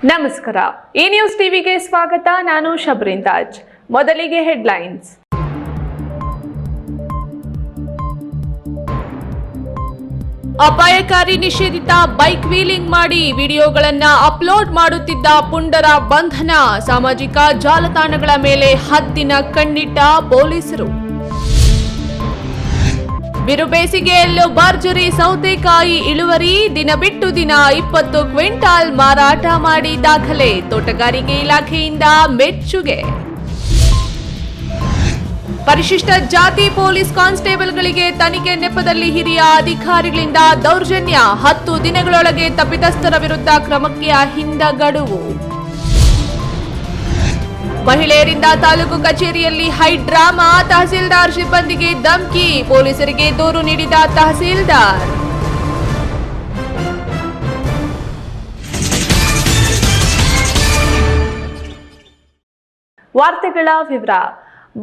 ನಮಸ್ಕಾರ. ಈ ನ್ಯೂಸ್ ಟಿವಿಗೆ ಸ್ವಾಗತ. ನಾನು ಶಬ್ರಿನ್ ತಾಜ್. ಮೊದಲಿಗೆ ಹೆಡ್ಲೈನ್ಸ್. ಅಪಾಯಕಾರಿ ನಿಷೇಧಿತ ಬೈಕ್ ವೀಲಿಂಗ್ ಮಾಡಿ ವಿಡಿಯೋಗಳನ್ನ ಅಪ್ಲೋಡ್ ಮಾಡುತ್ತಿದ್ದ ಪುಂಡರ ಬಂಧನ. ಸಾಮಾಜಿಕ ಜಾಲತಾಣಗಳ ಮೇಲೆ ಹದ್ದಿನ ಕಣ್ಣಿಟ್ಟ ಪೊಲೀಸರು. ಬಿರುಬೇಸಿಗೆಯಲ್ಲೂ ಭರ್ಜರಿ ಸೌತೆಕಾಯಿ ಇಳುವರಿ. ದಿನ ಬಿಟ್ಟು ದಿನ 20 ಕ್ವಿಂಟಾಲ್ ಮಾರಾಟ ಮಾಡಿ ದಾಖಲೆ. ತೋಟಗಾರಿಕೆ ಇಲಾಖೆಯಿಂದ ಮೆಚ್ಚುಗೆ. ಪರಿಶಿಷ್ಟ ಜಾತಿ ಪೊಲೀಸ್ ಕಾನ್ಸ್ಟೇಬಲ್ಗಳಿಗೆ ತನಿಖೆ ನೆಪದಲ್ಲಿ ಹಿರಿಯ ಅಧಿಕಾರಿಗಳಿಂದ ದೌರ್ಜನ್ಯ. 10 ದಿನಗಳೊಳಗೆ ತಪ್ಪಿತಸ್ಥರ ವಿರುದ್ಧ ಕ್ರಮಕ್ಕೆ ಅಹಿಂದ ಗಡುವು. ಮಹಿಳೆಯರಿಂದ ತಾಲೂಕು ಕಚೇರಿಯಲ್ಲಿ ಹೈ ಡ್ರಾಮಾ. ತಹಸೀಲ್ದಾರ್ ಸಿಬ್ಬಂದಿಗೆ ಧಮ್ಕಿ. ಪೊಲೀಸರಿಗೆ ದೂರು ನೀಡಿದ ತಹಸೀಲ್ದಾರ್. ವಾರ್ತೆಗಳ ವಿವರ.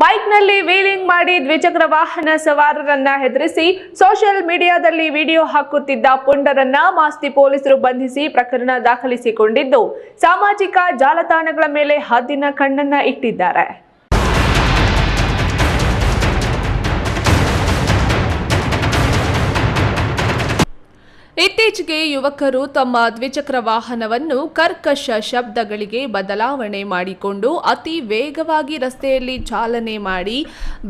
ಬೈಕ್ನಲ್ಲಿ ವೀಲಿಂಗ್ ಮಾಡಿ ದ್ವಿಚಕ್ರ ವಾಹನ ಸವಾರರನ್ನ ಹೆದರಿಸಿ ಸೋಷಿಯಲ್ ಮೀಡಿಯಾದಲ್ಲಿ ವಿಡಿಯೋ ಹಾಕುತ್ತಿದ್ದ ಪುಂಡರನ್ನ ಮಾಸ್ತಿ ಪೊಲೀಸರು ಬಂಧಿಸಿ ಪ್ರಕರಣ ದಾಖಲಿಸಿಕೊಂಡಿದ್ದು ಸಾಮಾಜಿಕ ಜಾಲತಾಣಗಳ ಮೇಲೆ ಹದ್ದಿನ ಕಣ್ಣನ್ನ ಇಟ್ಟಿದ್ದಾರೆ. ಇತ್ತೀಚೆಗೆ ಯುವಕರು ತಮ್ಮ ದ್ವಿಚಕ್ರ ವಾಹನವನ್ನು ಕರ್ಕಶ ಶಬ್ದಗಳಿಗೆ ಬದಲಾವಣೆ ಮಾಡಿಕೊಂಡು ಅತಿ ವೇಗವಾಗಿ ರಸ್ತೆಯಲ್ಲಿ ಚಾಲನೆ ಮಾಡಿ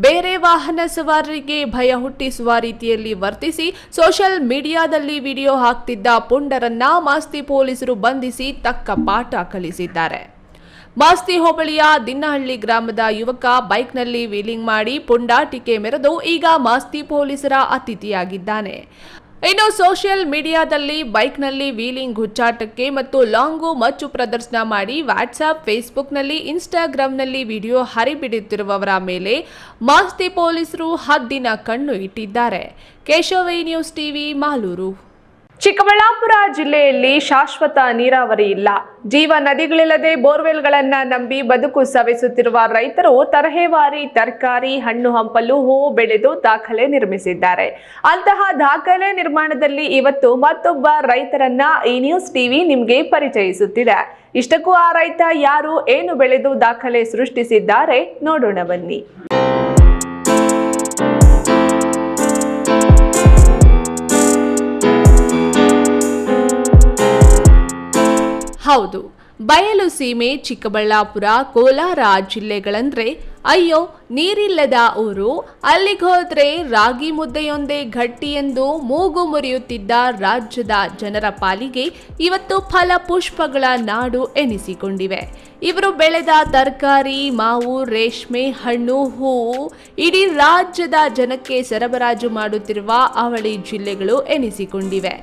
ಬೇರೆ ವಾಹನ ಸವಾರರಿಗೆ ಭಯ ಹುಟ್ಟಿಸುವ ರೀತಿಯಲ್ಲಿ ವರ್ತಿಸಿ ಸೋಷಿಯಲ್ ಮೀಡಿಯಾದಲ್ಲಿ ವಿಡಿಯೋ ಹಾಕ್ತಿದ್ದ ಪುಂಡರನ್ನ ಮಾಸ್ತಿ ಪೊಲೀಸರು ಬಂಧಿಸಿ ತಕ್ಕ ಪಾಠ ಕಲಿಸಿದ್ದಾರೆ. ಮಾಸ್ತಿ ಹೋಬಳಿಯ ದಿನ್ನಹಳ್ಳಿ ಗ್ರಾಮದ ಯುವಕ ಬೈಕ್ನಲ್ಲಿ ವೀಲಿಂಗ್ ಮಾಡಿ ಪುಂಡಾಟಿಕೆ ಮೆರೆದು ಈಗ ಮಾಸ್ತಿ ಪೊಲೀಸರ ಅತಿಥಿಯಾಗಿದ್ದಾನೆ. ಇನ್ನು ಸೋಷಿಯಲ್ ಮೀಡಿಯಾದಲ್ಲಿ ಬೈಕ್ನಲ್ಲಿ ವೀಲಿಂಗ್ ಹುಚ್ಚಾಟಕ್ಕೆ ಮತ್ತು ಲಾಂಗು ಮಚ್ಚು ಪ್ರದರ್ಶನ ಮಾಡಿ ವಾಟ್ಸ್ಆಪ್, ಫೇಸ್ಬುಕ್ನಲ್ಲಿ, ಇನ್ಸ್ಟಾಗ್ರಾಂನಲ್ಲಿ ವಿಡಿಯೋ ಹರಿಬಿಡುತ್ತಿರುವವರ ಮೇಲೆ ಮಾಸ್ತಿ ಪೊಲೀಸರು ಹದ್ದಿನ ಕಣ್ಣು ಇಟ್ಟಿದ್ದಾರೆ. Keshava, news TV, Maluru. ಚಿಕ್ಕಬಳ್ಳಾಪುರ ಜಿಲ್ಲೆಯಲ್ಲಿ ಶಾಶ್ವತ ನೀರಾವರಿ ಇಲ್ಲ. ಜೀವ ನದಿಗಳಿಲ್ಲದೆ ಬೋರ್ವೆಲ್ಗಳನ್ನ ನಂಬಿ ಬದುಕು ಸವೆಸುತ್ತಿರುವ ರೈತರು ತರಹೇವಾರಿ ತರಕಾರಿ, ಹಣ್ಣು ಹಂಪಲು, ಹೂವು ಬೆಳೆದು ದಾಖಲೆ ನಿರ್ಮಿಸಿದ್ದಾರೆ. ಅಂತಹ ದಾಖಲೆ ನಿರ್ಮಾಣದಲ್ಲಿ ಇವತ್ತು ಮತ್ತೊಬ್ಬ ರೈತರನ್ನ ಈ ನ್ಯೂಸ್ ಟಿವಿ ನಿಮ್ಗೆ ಪರಿಚಯಿಸುತ್ತಿದೆ. ಇಷ್ಟಕ್ಕೂ ಆ ರೈತ ಯಾರು, ಏನು ಬೆಳೆದು ದಾಖಲೆ ಸೃಷ್ಟಿಸಿದ್ದಾರೆ ನೋಡೋಣ ಬನ್ನಿ. ಹೌದು, ಬಯಲು ಸೀಮೆ ಚಿಕ್ಕಬಳ್ಳಾಪುರ, ಕೋಲಾರ ಜಿಲ್ಲೆಗಳಂದ್ರೆ ಅಯ್ಯೋ ನೀರಿಲ್ಲದ ಊರು, ಅಲ್ಲಿಗೋದ್ರೆ ರಾಗಿ ಮುದ್ದೆಯೊಂದೇ ಗಟ್ಟಿ ಎಂದು ಮೂಗು ಮುರಿಯುತ್ತಿದ್ದ ರಾಜ್ಯದ ಜನರ ಪಾಲಿಗೆ ಇವತ್ತು ಫಲಪುಷ್ಪಗಳ ನಾಡು ಎನಿಸಿಕೊಂಡಿವೆ. ಇವರು ಬೆಳೆದ ತರಕಾರಿ, ಮಾವು, ರೇಷ್ಮೆ, ಹಣ್ಣು, ಹೂವು ಇಡೀ ರಾಜ್ಯದ ಜನಕ್ಕೆ ಸರಬರಾಜು ಮಾಡುತ್ತಿರುವ ಅವಳಿ ಜಿಲ್ಲೆಗಳು ಎನಿಸಿಕೊಂಡಿವೆ.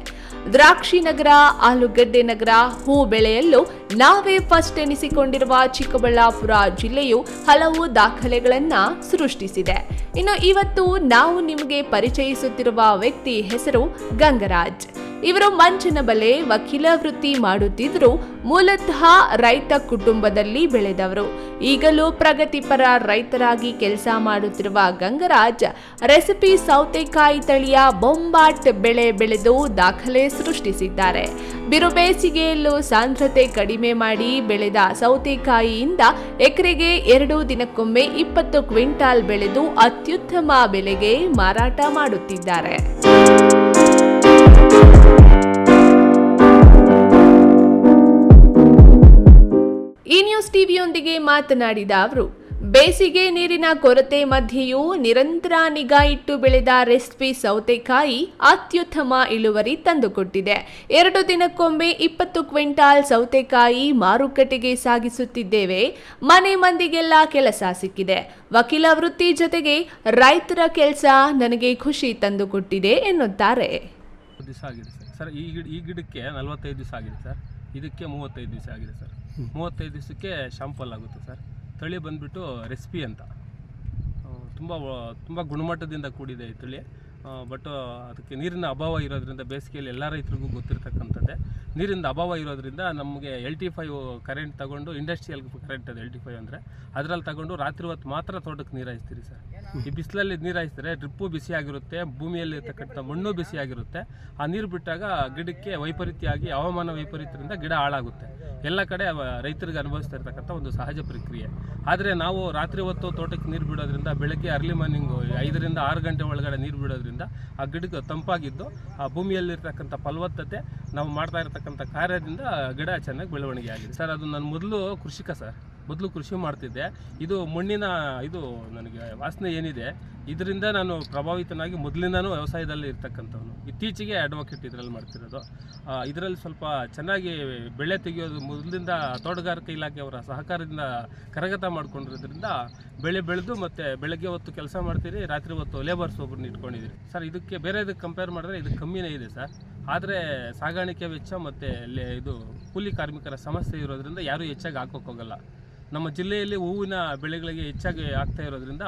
ದ್ರಾಕ್ಷಿ ನಗರ, ಆಲೂಗಡ್ಡೆ ನಗರ, ಹೂ ಬೆಳೆಯಲು ನಾವೇ ಫಸ್ಟ್ ಎನಿಸಿಕೊಂಡಿರುವ ಚಿಕ್ಕಬಳ್ಳಾಪುರ ಜಿಲ್ಲೆಯು ಹಲವು ದಾಖಲೆಗಳನ್ನ ಸೃಷ್ಟಿಸಿದೆ. ಇನ್ನು ಇವತ್ತು ನಾವು ನಿಮಗೆ ಪರಿಚಯಿಸುತ್ತಿರುವ ವ್ಯಕ್ತಿ ಹೆಸರು ಗಂಗರಾಜ್. ಇವರು ಮಂಚನಬಲೆ ವಕೀಲ ವೃತ್ತಿ ಮಾಡುತ್ತಿದ್ರು. ಮೂಲತಃ ರೈತ ಕುಟುಂಬದಲ್ಲಿ ಬೆಳೆದವರು. ಈಗಲೂ ಪ್ರಗತಿಪರ ರೈತರಾಗಿ ಕೆಲಸ ಮಾಡುತ್ತಿರುವ ಗಂಗರಾಜ್ ರೆಸಿಪಿ ಸೌತೆಕಾಯಿ ತಳಿಯ ಬೊಂಬಾಟ್ ಬೆಳೆ ಬೆಳೆದು ದಾಖಲೆ ಸೃಷ್ಟಿಸಿದ್ದಾರೆ. ಬಿರುಬೇಸಿಗೆಯಲ್ಲೂ ಸಾಂದ್ರತೆ ಕಡಿಮೆ ಮಾಡಿ ಬೆಳೆದ ಸೌತೆಕಾಯಿಯಿಂದ ಎಕರೆಗೆ 2 ದಿನಕ್ಕೊಮ್ಮೆ 20 ಕ್ವಿಂಟಾಲ್ ಬೆಳೆದು ಅತ್ಯುತ್ತಮ ಬೆಲೆಗೆ ಮಾರಾಟ ಮಾಡುತ್ತಿದ್ದಾರೆ. ಈ ನ್ಯೂಸ್ ಟಿವಿಯೊಂದಿಗೆ ಮಾತನಾಡಿದ ಅವರು, ಬೇಸಿಗೆ ನೀರಿನ ಕೊರತೆ ಮಧ್ಯೆಯೂ ನಿರಂತರ ನಿಗಾ ಇಟ್ಟು ಬೆಳೆದ ರೆಸಿಪಿ ಸೌತೆಕಾಯಿ ಅತ್ಯುತ್ತಮ ಇಳುವರಿ ತಂದುಕೊಟ್ಟಿದೆ. 2 ದಿನಕ್ಕೊಮ್ಮೆ 20 ಕ್ವಿಂಟಾಲ್ ಸೌತೆಕಾಯಿ ಮಾರುಕಟ್ಟೆಗೆ ಸಾಗಿಸುತ್ತಿದ್ದೇವೆ. ಮನೆ ಮಂದಿಗೆಲ್ಲ ಕೆಲಸ ಸಿಕ್ಕಿದೆ. ವಕೀಲ ವೃತ್ತಿ ಜೊತೆಗೆ ರೈತರ ಕೆಲಸ ನನಗೆ ಖುಷಿ ತಂದುಕೊಟ್ಟಿದೆ ಎನ್ನುತ್ತಾರೆ. ಸರ್ ಈ ಗಿಡಕ್ಕೆ 45 ದಿವಸ ಆಗಿದೆ ಸರ್. ಇದಕ್ಕೆ 35 ದಿವಸ ಆಗಿದೆ ಸರ್. 35 ದಿವಸಕ್ಕೆ ಶಾಂಪಲ್ ಆಗುತ್ತೆ ಸರ್. ತಳಿ ಬಂದುಬಿಟ್ಟು ರೆಸಿಪಿ ಅಂತ ತುಂಬ ಗುಣಮಟ್ಟದಿಂದ ಕೂಡಿದೆ ಈ ತಳಿ. ಬಟ್ ಅದಕ್ಕೆ ನೀರಿನ ಅಭಾವ ಇರೋದ್ರಿಂದ ಬೇಸಿಗೆಯಲ್ಲಿ ಎಲ್ಲ ರೈತರಿಗೂ ಗೊತ್ತಿರ್ತಕ್ಕಂಥದ್ದೇ. ನೀರಿನ ಅಭಾವ ಇರೋದ್ರಿಂದ ನಮಗೆ LT5 ಕರೆಂಟ್ ತಗೊಂಡು, ಇಂಡಸ್ಟ್ರಿಯಲ್ ಕರೆಂಟ್ ಅದು LT5 ಅಂದರೆ, ಅದರಲ್ಲಿ ತಗೊಂಡು ರಾತ್ರಿ ಹೊತ್ತು ಮಾತ್ರ ತೋಟಕ್ಕೆ ನೀರು ಹಾಯಿಸ್ತೀರಿ ಸರ್. ಈ ಬಿಸಿಲಲ್ಲಿ ನೀರು ಹಾಯಿಸಿದ್ರೆ ಡ್ರಿಪ್ಪು ಬಿಸಿಯಾಗಿರುತ್ತೆ, ಭೂಮಿಯಲ್ಲಿ ಇರ್ತಕ್ಕಂಥ ಮಣ್ಣು ಬಿಸಿಯಾಗಿರುತ್ತೆ. ಆ ನೀರು ಬಿಟ್ಟಾಗ ಗಿಡಕ್ಕೆ ವೈಪರೀತ್ಯ ಆಗಿ ಹವಾಮಾನ ವೈಪರೀತ್ಯದಿಂದ ಗಿಡ ಹಾಳಾಗುತ್ತೆ. ಎಲ್ಲ ಕಡೆ ರೈತರಿಗೆ ಅನುಭವಿಸ್ತಾ ಇರ್ತಕ್ಕಂಥ ಒಂದು ಸಹಜ ಪ್ರಕ್ರಿಯೆ. ಆದರೆ ನಾವು ರಾತ್ರಿ ಹೊತ್ತು ತೋಟಕ್ಕೆ ನೀರು ಬಿಡೋದ್ರಿಂದ, ಬೆಳಗ್ಗೆ ಅರ್ಲಿ ಮಾರ್ನಿಂಗು 5 ರಿಂದ 6 ಗಂಟೆ ಒಳಗಡೆ ನೀರು ಬಿಡೋದ್ರಿಂದ ಆ ಗಿಡಕ್ಕೆ ತಂಪಾಗಿದ್ದು ಆ ಭೂಮಿಯಲ್ಲಿರ್ತಕ್ಕಂಥ ಫಲವತ್ತತೆ, ನಾವು ಮಾಡ್ತಾ ಇರ್ತಕ್ಕಂಥ ಕಾರ್ಯದಿಂದ ಗಿಡ ಚೆನ್ನಾಗಿ ಬೆಳವಣಿಗೆ ಆಗಿದೆ ಸರ್. ಅದು ನಾನು ಮೊದಲು ಕೃಷಿಕ ಸರ್, ಮೊದಲು ಕೃಷಿ ಮಾಡ್ತಿದ್ದೆ. ಇದು ಮಣ್ಣಿನ ನನಗೆ ವಾಸನೆ ಏನಿದೆ, ಇದರಿಂದ ನಾನು ಪ್ರಭಾವಿತನಾಗಿ ಮೊದಲಿಂದನೂ ವ್ಯವಸಾಯದಲ್ಲಿ ಇರ್ತಕ್ಕಂಥವನು. ಇತ್ತೀಚೆಗೆ ಅಡ್ವೊಕೇಟ್ ಇದರಲ್ಲಿ ಮಾಡ್ತಿರೋದು. ಇದರಲ್ಲಿ ಸ್ವಲ್ಪ ಚೆನ್ನಾಗಿ ಬೆಳೆ ತೆಗೆಯೋದು ಮೊದಲಿಂದ ತೋಟಗಾರಿಕೆ ಇಲಾಖೆಯವರ ಸಹಕಾರದಿಂದ ಕರಗತ ಮಾಡ್ಕೊಂಡಿರೋದ್ರಿಂದ ಬೆಳೆ ಬೆಳೆದು ಮತ್ತು ಬೆಳಗ್ಗೆ ಹೊತ್ತು ಕೆಲಸ ಮಾಡ್ತೀರಿ, ರಾತ್ರಿ ಹೊತ್ತು ಲೇಬರ್ಸ್ ಒಬ್ಬರನ್ನ ಇಟ್ಕೊಂಡಿದ್ದೀರಿ ಸರ್. ಇದಕ್ಕೆ ಬೇರೆದಕ್ಕೆ ಕಂಪೇರ್ ಮಾಡಿದ್ರೆ ಇದು ಕಮ್ಮಿನೇ ಇದೆ ಸರ್. ಆದರೆ ಸಾಗಾಣಿಕೆ ವೆಚ್ಚ ಮತ್ತು ಇದು ಕೂಲಿ ಕಾರ್ಮಿಕರ ಸಮಸ್ಯೆ ಇರೋದ್ರಿಂದ ಯಾರೂ ಹೆಚ್ಚಾಗಿ ಹಾಕೋಕ್ಕೋಗಲ್ಲ. ನಮ್ಮ ಜಿಲ್ಲೆಯಲ್ಲಿ ಹೂವಿನ ಬೆಳೆಗಳಿಗೆ ಹೆಚ್ಚಾಗಿ ಆಗ್ತಾ ಇರೋದ್ರಿಂದ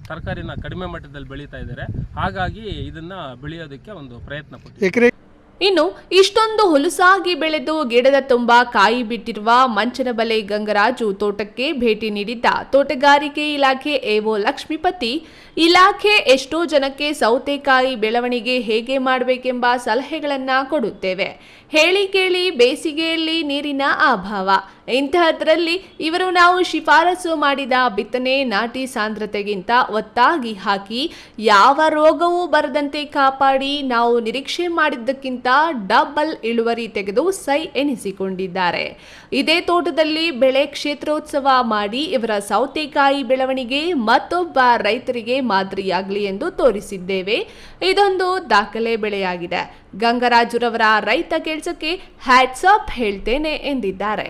ತರಕಾರಿನ ಕಡಿಮೆ ಮಟ್ಟದಲ್ಲಿ ಬೆಳೀತಾ ಇದ್ದಾರೆ. ಹಾಗಾಗಿ ಇದನ್ನು ಬೆಳೆಯೋದಕ್ಕೆ ಒಂದು ಪ್ರಯತ್ನ ಪಟ್ಟಿದ್ದಾರೆ. ಇನ್ನು ಇಷ್ಟೊಂದು ಹುಲುಸಾಗಿ ಬೆಳೆದು ಗಿಡದ ತುಂಬ ಕಾಯಿ ಬಿಟ್ಟಿರುವ ಮಂಚನಬಲೆ ಗಂಗರಾಜು ತೋಟಕ್ಕೆ ಭೇಟಿ ನೀಡಿದ್ದ ತೋಟಗಾರಿಕೆ ಇಲಾಖೆ AO ಲಕ್ಷ್ಮೀಪತಿ, ಇಲಾಖೆ ಎಷ್ಟೋ ಜನಕ್ಕೆ ಸೌತೆಕಾಯಿ ಬೆಳವಣಿಗೆ ಹೇಗೆ ಮಾಡಬೇಕೆಂಬ ಸಲಹೆಗಳನ್ನು ಕೊಡುತ್ತೇವೆ. ಹೇಳಿ ಕೇಳಿ ಬೇಸಿಗೆಯಲ್ಲಿ ನೀರಿನ ಅಭಾವ, ಇಂತಹದ್ರಲ್ಲಿ ಇವರು ನಾವು ಶಿಫಾರಸು ಮಾಡಿದ ಬಿತ್ತನೆ ನಾಟಿ ಸಾಂದ್ರತೆಗಿಂತ ಒತ್ತಾಗಿ ಹಾಕಿ ಯಾವ ರೋಗವೂ ಬರದಂತೆ ಕಾಪಾಡಿ ನಾವು ನಿರೀಕ್ಷೆ ಮಾಡಿದ್ದಕ್ಕಿಂತ ಡಬಲ್ ಇಳುವರಿ ತೆಗೆದು ಸೈ ಎನಿಸಿಕೊಂಡಿದ್ದಾರೆ. ಇದೇ ತೋಟದಲ್ಲಿ ಬೆಳೆ ಕ್ಷೇತ್ರೋತ್ಸವ ಮಾಡಿ ಇವರ ಸೌತೆಕಾಯಿ ಬೆಳವಣಿಗೆ ಮತ್ತೊಬ್ಬ ರೈತರಿಗೆ ಮಾದರಿಯಾಗಲಿ ಎಂದು ತೋರಿಸಿದ್ದೇವೆ. ಇದೊಂದು ದಾಖಲೆ ಬೆಳೆಯಾಗಿದೆ. ಗಂಗರಾಜುರವರ ರೈತ ಕೆಲಸಕ್ಕೆ ಹ್ಯಾಟ್ಸ್ ಆಫ್ ಹೇಳ್ತೇನೆ ಎಂದಿದ್ದಾರೆ.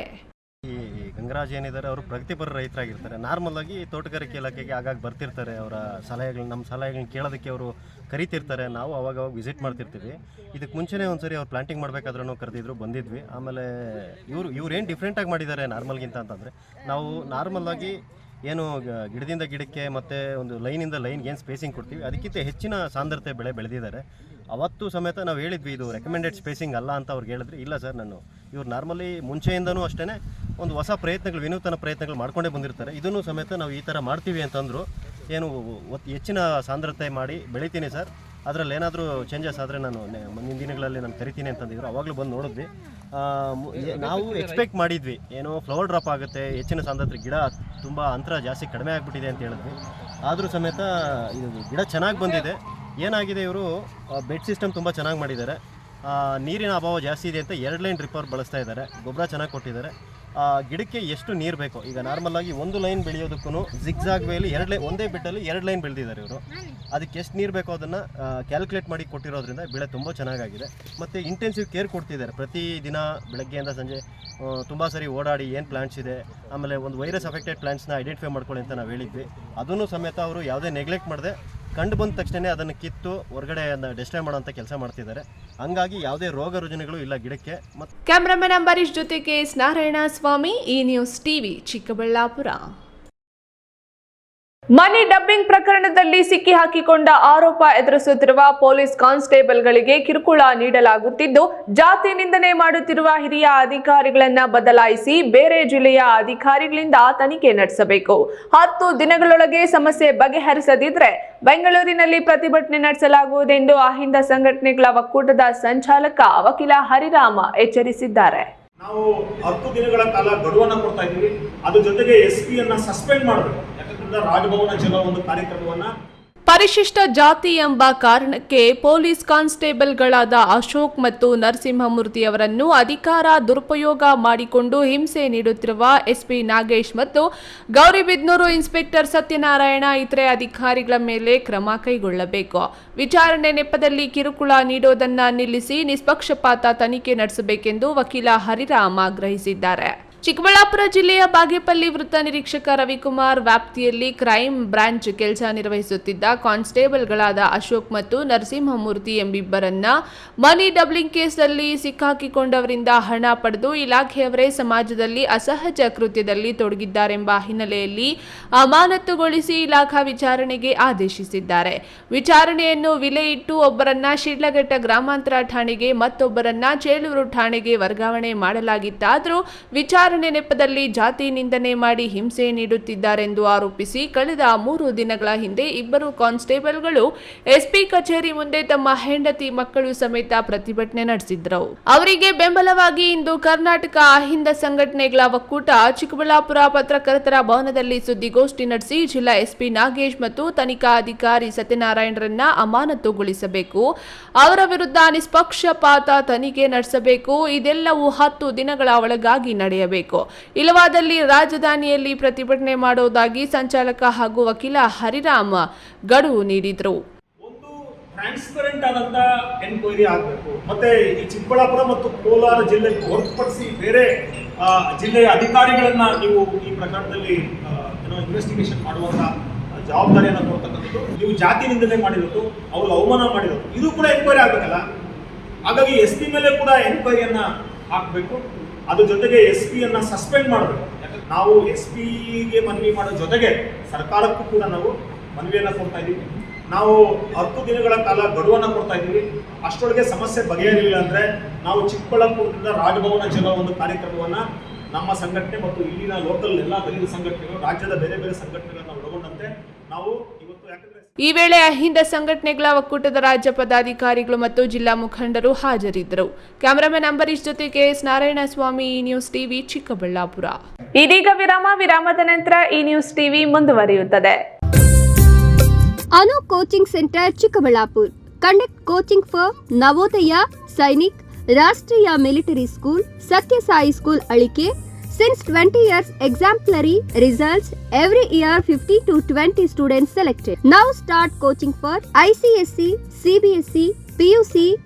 ಈ ಗಂಗರಾಜ್ ಏನಿದ್ದಾರೆ ಅವರು ಪ್ರಗತಿಪರ ರೈತರಾಗಿರ್ತಾರೆ. ನಾರ್ಮಲ್ ಆಗಿ ತೋಟಗಾರಿಕೆ ಇಲಾಖೆಗೆ ಆಗಾಗ ಬರ್ತಿರ್ತಾರೆ. ಅವರ ಸಲಹೆಗಳು, ನಮ್ಮ ಸಲಹೆಗಳನ್ನ ಕೇಳೋದಕ್ಕೆ ಅವರು ಕರಿತಿರ್ತಾರೆ. ನಾವು ಅವಾಗ ವಿಸಿಟ್ ಮಾಡ್ತಿರ್ತೀವಿ. ಇದಕ್ಕೆ ಮುಂಚೆನೇ ಒಂದ್ಸರಿ ಅವ್ರು ಪ್ಲಾಂಟಿಂಗ್ ಮಾಡಬೇಕಾದ್ರೂ ಕರೆದಿದ್ರು, ಬಂದಿದ್ವಿ. ಆಮೇಲೆ ಇವ್ರೇನು ಡಿಫ್ರೆಂಟಾಗಿ ಮಾಡಿದ್ದಾರೆ ನಾರ್ಮಲ್ಗಿಂತ ಅಂತಂದರೆ, ನಾವು ನಾರ್ಮಲ್ಲಾಗಿ ಏನು ಗಿಡದಿಂದ ಗಿಡಕ್ಕೆ ಮತ್ತು ಒಂದು ಲೈನಿಂದ ಲೈನ್ಗೆ ಏನು ಸ್ಪೇಸಿಂಗ್ ಕೊಡ್ತೀವಿ ಅದಕ್ಕಿಂತ ಹೆಚ್ಚಿನ ಸಾಂದ್ರತೆ ಬೆಳೆ ಬೆಳೆದಿದ್ದಾರೆ. ಅವತ್ತು ಸಮೇತ ನಾವು ಹೇಳಿದ್ವಿ ಇದು ರೆಕಮೆಂಡೆಡ್ ಸ್ಪೇಸಿಂಗ್ ಅಲ್ಲ ಅಂತ ಅವ್ರಿಗೆ ಹೇಳಿದ್ರಿ. ಇಲ್ಲ ಸರ್, ಇವ್ರು ನಾರ್ಮಲಿ ಮುಂಚೆಯಿಂದನೂ ಅಷ್ಟೇ ಒಂದು ಹೊಸ ಪ್ರಯತ್ನಗಳು, ವಿನೂತನ ಪ್ರಯತ್ನಗಳು ಮಾಡ್ಕೊಂಡೇ ಬಂದಿರ್ತಾರೆ. ಇದನ್ನು ಸಮೇತ ನಾವು ಈ ಥರ ಮಾಡ್ತೀವಿ ಅಂತಂದರು. ಏನು ಹೆಚ್ಚಿನ ಸಾಂದ್ರತೆ ಮಾಡಿ ಬೆಳಿತೀನಿ ಸರ್, ಅದರಲ್ಲಿ ಏನಾದರೂ ಚೇಂಜಸ್ ಆದರೆ ನಾನು ಮುಂದಿನ ದಿನಗಳಲ್ಲಿ ನಾನು ಕರಿತೀನಿ ಅಂತಂದಿದ್ರು. ಅವಾಗಲೂ ಬಂದು ನೋಡಿದ್ವಿ. ನಾವು ಎಕ್ಸ್ಪೆಕ್ಟ್ ಮಾಡಿದ್ವಿ ಏನೋ ಫ್ಲವರ್ ಡ್ರಾಪ್ ಆಗುತ್ತೆ, ಹೆಚ್ಚಿನ ಸಾಂದ್ರತೆ, ಗಿಡ ತುಂಬ ಅಂತರ ಜಾಸ್ತಿ ಕಡಿಮೆ ಆಗಿಬಿಟ್ಟಿದೆ ಅಂತ ಹೇಳಿದ್ವಿ. ಆದರೂ ಸಮೇತ ಇದು ಗಿಡ ಚೆನ್ನಾಗಿ ಬಂದಿದೆ. ಏನಾಗಿದೆ, ಇವರು ಬೆಡ್ ಸಿಸ್ಟಮ್ ತುಂಬ ಚೆನ್ನಾಗಿ ಮಾಡಿದ್ದಾರೆ. ನೀರಿನ ಅಭಾವ ಜಾಸ್ತಿ ಇದೆ ಅಂತ 2 ಲೈನ್ ಡ್ರಿಪ್ಪರ್ ಬಳಸ್ತಾ ಇದ್ದಾರೆ. ಗೊಬ್ಬರ ಚೆನ್ನಾಗಿ ಕೊಟ್ಟಿದ್ದಾರೆ. ಗಿಡಕ್ಕೆ ಎಷ್ಟು ನೀರು ಬೇಕೋ, ಈಗ ನಾರ್ಮಲಾಗಿ ಒಂದು ಲೈನ್ ಬೆಳೆಯೋದಕ್ಕೂ ಜಿಗ್ಜಾಗ್ ವೇಲಿ ಒಂದೇ ಬೆಡ್ಡಲ್ಲಿ 2 ಲೈನ್ ಬೆಳೆದಿದ್ದಾರೆ ಇವರು. ಅದಕ್ಕೆ ಎಷ್ಟು ನೀರು ಬೇಕೋ ಅದನ್ನು ಕ್ಯಾಲ್ಕುಲೇಟ್ ಮಾಡಿ ಕೊಟ್ಟಿರೋದ್ರಿಂದ ಬೆಳೆ ತುಂಬ ಚೆನ್ನಾಗಾಗಿದೆ. ಮತ್ತು ಇಂಟೆನ್ಸಿವ್ ಕೇರ್ ಕೊಡ್ತಿದ್ದಾರೆ. ಪ್ರತಿ ದಿನ ಬೆಳಗ್ಗೆಯಿಂದ ಸಂಜೆ ತುಂಬ ಸರಿ ಓಡಾಡಿ ಏನು ಪ್ಲಾಂಟ್ಸ್ ಇದೆ, ಆಮೇಲೆ ಒಂದು ವೈರಸ್ ಅಫೆಕ್ಟೆಡ್ ಪ್ಲಾಂಟ್ಸ್ನ ಐಡೆಂಟಿಫೈ ಮಾಡ್ಕೊಳ್ಳಿ ಅಂತ ನಾವು ಹೇಳಿದ್ವಿ. ಅದನ್ನು ಸಮೇತ ಅವರು ಯಾವುದೇ ನೆಗ್ಲೆಕ್ಟ್ ಮಾಡದೆ ಕಂಡು ಬಂದ ತಕ್ಷಣ ಅದನ್ನು ಕಿತ್ತು ಹೊರಗಡೆ ಡಿಸ್ಟ್ರಾಯ್ ಮಾಡೋಂಥ ಕೆಲಸ ಮಾಡ್ತಿದ್ದಾರೆ. ಹಂಗಾಗಿ ಯಾವುದೇ ರೋಗ ರುಜಿನಗಳು ಇಲ್ಲ ಗಿಡಕ್ಕೆ. ಕ್ಯಾಮ್ರಾಮನ್ ಅಂಬರೀಶ್ ಜೊತೆಗೆ ನಾರಾಯಣ ಸ್ವಾಮಿ, ಈ ನ್ಯೂಸ್ ಟಿವಿ, ಚಿಕ್ಕಬಳ್ಳಾಪುರ. ಮನಿ ಡಬ್ಬಿಂಗ್ ಪ್ರಕರಣದಲ್ಲಿ ಸಿಕ್ಕಿ ಹಾಕಿಕೊಂಡ ಆರೋಪ ಎದುರಿಸುತ್ತಿರುವ ಪೊಲೀಸ್ ಕಾನ್ಸ್ಟೇಬಲ್ಗಳಿಗೆ ಕಿರುಕುಳ ನೀಡಲಾಗುತ್ತಿದ್ದು, ಜಾತಿ ನಿಂದನೆ ಮಾಡುತ್ತಿರುವ ಹಿರಿಯ ಅಧಿಕಾರಿಗಳನ್ನ ಬದಲಾಯಿಸಿ ಬೇರೆ ಜಿಲ್ಲೆಯ ಅಧಿಕಾರಿಗಳಿಂದ ತನಿಖೆ ನಡೆಸಬೇಕು. 10 ದಿನಗಳೊಳಗೆ ಸಮಸ್ಯೆ ಬಗೆಹರಿಸದಿದ್ರೆ ಬೆಂಗಳೂರಿನಲ್ಲಿ ಪ್ರತಿಭಟನೆ ನಡೆಸಲಾಗುವುದೆಂದು ಅಹಿಂದ ಸಂಘಟನೆಗಳ ಒಕ್ಕೂಟದ ಸಂಚಾಲಕ ವಕೀಲ ಹರಿರಾಮ ಎಚ್ಚರಿಸಿದ್ದಾರೆ. ನಾವು 10 ದಿನಗಳ ಕಾಲ ಗಡುವನ್ನು ಕೊಡ್ತಾ ಇದ್ದೀವಿ. ಅದ್ರ ಜೊತೆಗೆ SP ಅನ್ನ ಸಸ್ಪೆಂಡ್ ಮಾಡಬೇಕು. ಯಾಕಂದ್ರೆ ರಾಜಭವನ ಚಲೋ ಒಂದು ಕಾರ್ಯಕ್ರಮವನ್ನ ಪರಿಶಿಷ್ಟ ಜಾತಿ ಎಂಬ ಕಾರಣಕ್ಕೆ ಪೊಲೀಸ್ ಕಾನ್ಸ್ಟೇಬಲ್ಗಳಾದ ಅಶೋಕ್ ಮತ್ತು ನರಸಿಂಹಮೂರ್ತಿ ಅವರನ್ನು ಅಧಿಕಾರ ದುರುಪಯೋಗ ಮಾಡಿಕೊಂಡು ಹಿಂಸೆ ನೀಡುತ್ತಿರುವ SP ನಾಗೇಶ್ ಮತ್ತು ಗೌರಿಬಿದನೂರು ಇನ್ಸ್ಪೆಕ್ಟರ್ ಸತ್ಯನಾರಾಯಣ ಇತರೆ ಅಧಿಕಾರಿಗಳ ಮೇಲೆ ಕ್ರಮ ಕೈಗೊಳ್ಳಬೇಕು. ವಿಚಾರಣೆ ನೆಪದಲ್ಲಿ ಕಿರುಕುಳ ನೀಡೋದನ್ನ ನಿಲ್ಲಿಸಿ ನಿಷ್ಪಕ್ಷಪಾತ ತನಿಖೆ ನಡೆಸಬೇಕೆಂದು ವಕೀಲ ಹರಿರಾಮ್ ಆಗ್ರಹಿಸಿದ್ದಾರೆ. ಚಿಕ್ಕಬಳ್ಳಾಪುರ ಜಿಲ್ಲೆಯ ಬಾಗೇಪಲ್ಲಿ ವೃತ್ತ ನಿರೀಕ್ಷಕ ರವಿಕುಮಾರ್ ವ್ಯಾಪ್ತಿಯಲ್ಲಿ ಕ್ರೈಂ ಬ್ರಾಂಚ್ ಕೆಲಸ ನಿರ್ವಹಿಸುತ್ತಿದ್ದ ಕಾನ್ಸ್ಟೇಬಲ್ಗಳಾದ ಅಶೋಕ್ ಮತ್ತು ನರಸಿಂಹಮೂರ್ತಿ ಎಂಬಿಬ್ಬರನ್ನ ಮನಿ ಡಬ್ಲಿಂಗ್ ಕೇಸ್ನಲ್ಲಿ ಸಿಕ್ಕಾಕಿಕೊಂಡವರಿಂದ ಹಣ ಪಡೆದು ಇಲಾಖೆಯವರೇ ಸಮಾಜದಲ್ಲಿ ಅಸಹಜ ಕೃತ್ಯದಲ್ಲಿ ತೊಡಗಿದ್ದಾರೆಂಬ ಹಿನ್ನೆಲೆಯಲ್ಲಿ ಅಮಾನತುಗೊಳಿಸಿ ಇಲಾಖಾ ವಿಚಾರಣೆಗೆ ಆದೇಶಿಸಿದ್ದಾರೆ. ವಿಚಾರಣೆಯನ್ನು ವಿಲೆ ಇಟ್ಟು ಒಬ್ಬರನ್ನ ಶಿಡ್ಲಘಟ್ಟ ಗ್ರಾಮಾಂತರ ಠಾಣೆಗೆ ಮತ್ತೊಬ್ಬರನ್ನ ಚೇಳೂರು ಠಾಣೆಗೆ ವರ್ಗಾವಣೆ ಮಾಡಲಾಗಿತ್ತಾದರೂ ವಿಚಾರಣೆ ನೆಪದಲ್ಲಿ ಜಾತಿ ನಿಂದನೆ ಮಾಡಿ ಹಿಂಸೆ ನೀಡುತ್ತಿದ್ದಾರೆಂದು ಆರೋಪಿಸಿ ಕಳೆದ 3 ದಿನಗಳ ಹಿಂದೆ ಇಬ್ಬರು ಕಾನ್ಸ್ಟೇಬಲ್ಗಳು ಎಸ್ಪಿ ಕಚೇರಿ ಮುಂದೆ ತಮ್ಮ ಹೆಂಡತಿ ಮಕ್ಕಳು ಸಮೇತ ಪ್ರತಿಭಟನೆ ನಡೆಸಿದ್ರು. ಅವರಿಗೆ ಬೆಂಬಲವಾಗಿ ಇಂದು ಕರ್ನಾಟಕ ಅಹಿಂದ ಸಂಘಟನೆಗಳ ಒಕ್ಕೂಟ ಚಿಕ್ಕಬಳ್ಳಾಪುರ ಪತ್ರಕರ್ತರ ಭವನದಲ್ಲಿ ಸುದ್ದಿಗೋಷ್ಠಿ ನಡೆಸಿ ಜಿಲ್ಲಾ ಎಸ್ಪಿ ನಾಗೇಶ್ ಮತ್ತು ತನಿಖಾ ಅಧಿಕಾರಿ ಸತ್ಯನಾರಾಯಣರನ್ನ ಅಮಾನತುಗೊಳಿಸಬೇಕು, ಅವರ ವಿರುದ್ಧ ನಿಷ್ಪಕ್ಷಪಾತ ತನಿಖೆ ನಡೆಸಬೇಕು, ಇದೆಲ್ಲವೂ 10 ದಿನಗಳ ಒಳಗಾಗಿ ನಡೆಯಬೇಕು, ಇಲ್ಲವಾದಲ್ಲಿ ರಾಜಧಾನಿಯಲ್ಲಿ ಪ್ರತಿಭಟನೆ ಮಾಡುವುದಾಗಿ ಸಂಚಾಲಕ ಹಾಗೂ ವಕೀಲ ಹರಿರಾಮ್ ಗಡುವು ನೀಡಿದರು. ಒಂದು ಟ್ರಾನ್ಸ್ಪರೆಂಟ್ ಆದಂತ ಎನ್ಕ್ವೈರಿ ಆಗಬೇಕು. ಮತ್ತೆ ಈ ಚಿಕ್ಕಬಳ್ಳಾಪುರ ಮತ್ತು ಕೋಲಾರ ಜಿಲ್ಲೆಗೆ ಹೊರತುಪಡಿಸಿ ಬೇರೆ ಜಿಲ್ಲೆಯ ಅಧಿಕಾರಿಗಳನ್ನ ನೀವು ಈ ಪ್ರಕರಣದಲ್ಲಿ ಇನ್ವೆಸ್ಟಿಗೇಷನ್ ಮಾಡುವಂತ ಜವಾಬ್ದಾರಿಯನ್ನು ಕೊಡ್ತಕ್ಕಂಥದ್ದು. ನೀವು ಜಾತಿ ನಿಂದನೆ ಮಾಡಿರೋದು, ಅವ್ರಿಗೆ ಅವಮಾನ ಮಾಡಿರೋದು, ಇದು ಕೂಡ ಎನ್ಕ್ವೈರಿ ಆಗಬೇಕಲ್ಲ. ಹಾಗಾಗಿ SP ಮೇಲೆ ಕೂಡ ಎನ್ಕ್ವೈರಿಯನ್ನ ಹಾಕಬೇಕು. ಅದ್ರ ಜೊತೆಗೆ SP ಅನ್ನ ಸಸ್ಪೆಂಡ್ ಮಾಡಬೇಕು. ಯಾಕಂದ್ರೆ ನಾವು SP ಮನವಿ ಮಾಡೋ ಜೊತೆಗೆ ಸರ್ಕಾರಕ್ಕೂ ಕೂಡ ನಾವು ಮನವಿಯನ್ನು ಕೊಡ್ತಾ ಇದ್ದೀವಿ. ನಾವು 10 ದಿನಗಳ ಕಾಲ ಗಡುವನ್ನು ಕೊಡ್ತಾ ಇದ್ದೀವಿ. ಅಷ್ಟರೊಳಗೆ ಸಮಸ್ಯೆ ಬಗೆಹರಿಲಿಲ್ಲ ಅಂದರೆ ನಾವು ಚಿಕ್ಕಬಳ್ಳಾಪುರದಿಂದ ರಾಜಭವನ ಚಲೋ ಒಂದು ಕಾರ್ಯಕ್ರಮವನ್ನು ನಮ್ಮ ಸಂಘಟನೆ ಮತ್ತು ಇಲ್ಲಿನ ಲೋಕಲ್ ಎಲ್ಲ ದಲಿತ ಸಂಘಟನೆಗಳು, ರಾಜ್ಯದ ಬೇರೆ ಬೇರೆ ಸಂಘಟನೆಗಳನ್ನು ಒಳಗೊಂಡಂತೆ ನಾವು ಇವತ್ತು ಯಾಕಂದ್ರೆ ಈ ವೇಳೆ ಅಹಿಂದ ಸಂಘಟನೆಗಳ ಒಕ್ಕೂಟದ ರಾಜ್ಯ ಪದಾಧಿಕಾರಿಗಳು ಮತ್ತು ಜಿಲ್ಲಾ ಮುಖಂಡರು ಹಾಜರಿದ್ದರು. ಕ್ಯಾಮರಾಮನ್ ಅಂಬರೀಶ್ ಜೊತೆ KS ನಾರಾಯಣಸ್ವಾಮಿ, ಈ ನ್ಯೂಸ್ ಟಿವಿ ಚಿಕ್ಕಬಳ್ಳಾಪುರ. ಇದೀಗ ವಿರಾಮದ ನಂತರ ಈ ನ್ಯೂಸ್ ಟಿವಿ ಮುಂದುವರಿಯುತ್ತದೆ. Anu coaching centre Chikkaballapura conduct coaching for Navodaya, Sainik, Rashtriya military school, Sathya Sai school Alike. Since 20 years, exemplary results. Every year 50 to 20 students selected. Now start coaching for ICSE, CBSE, PUC,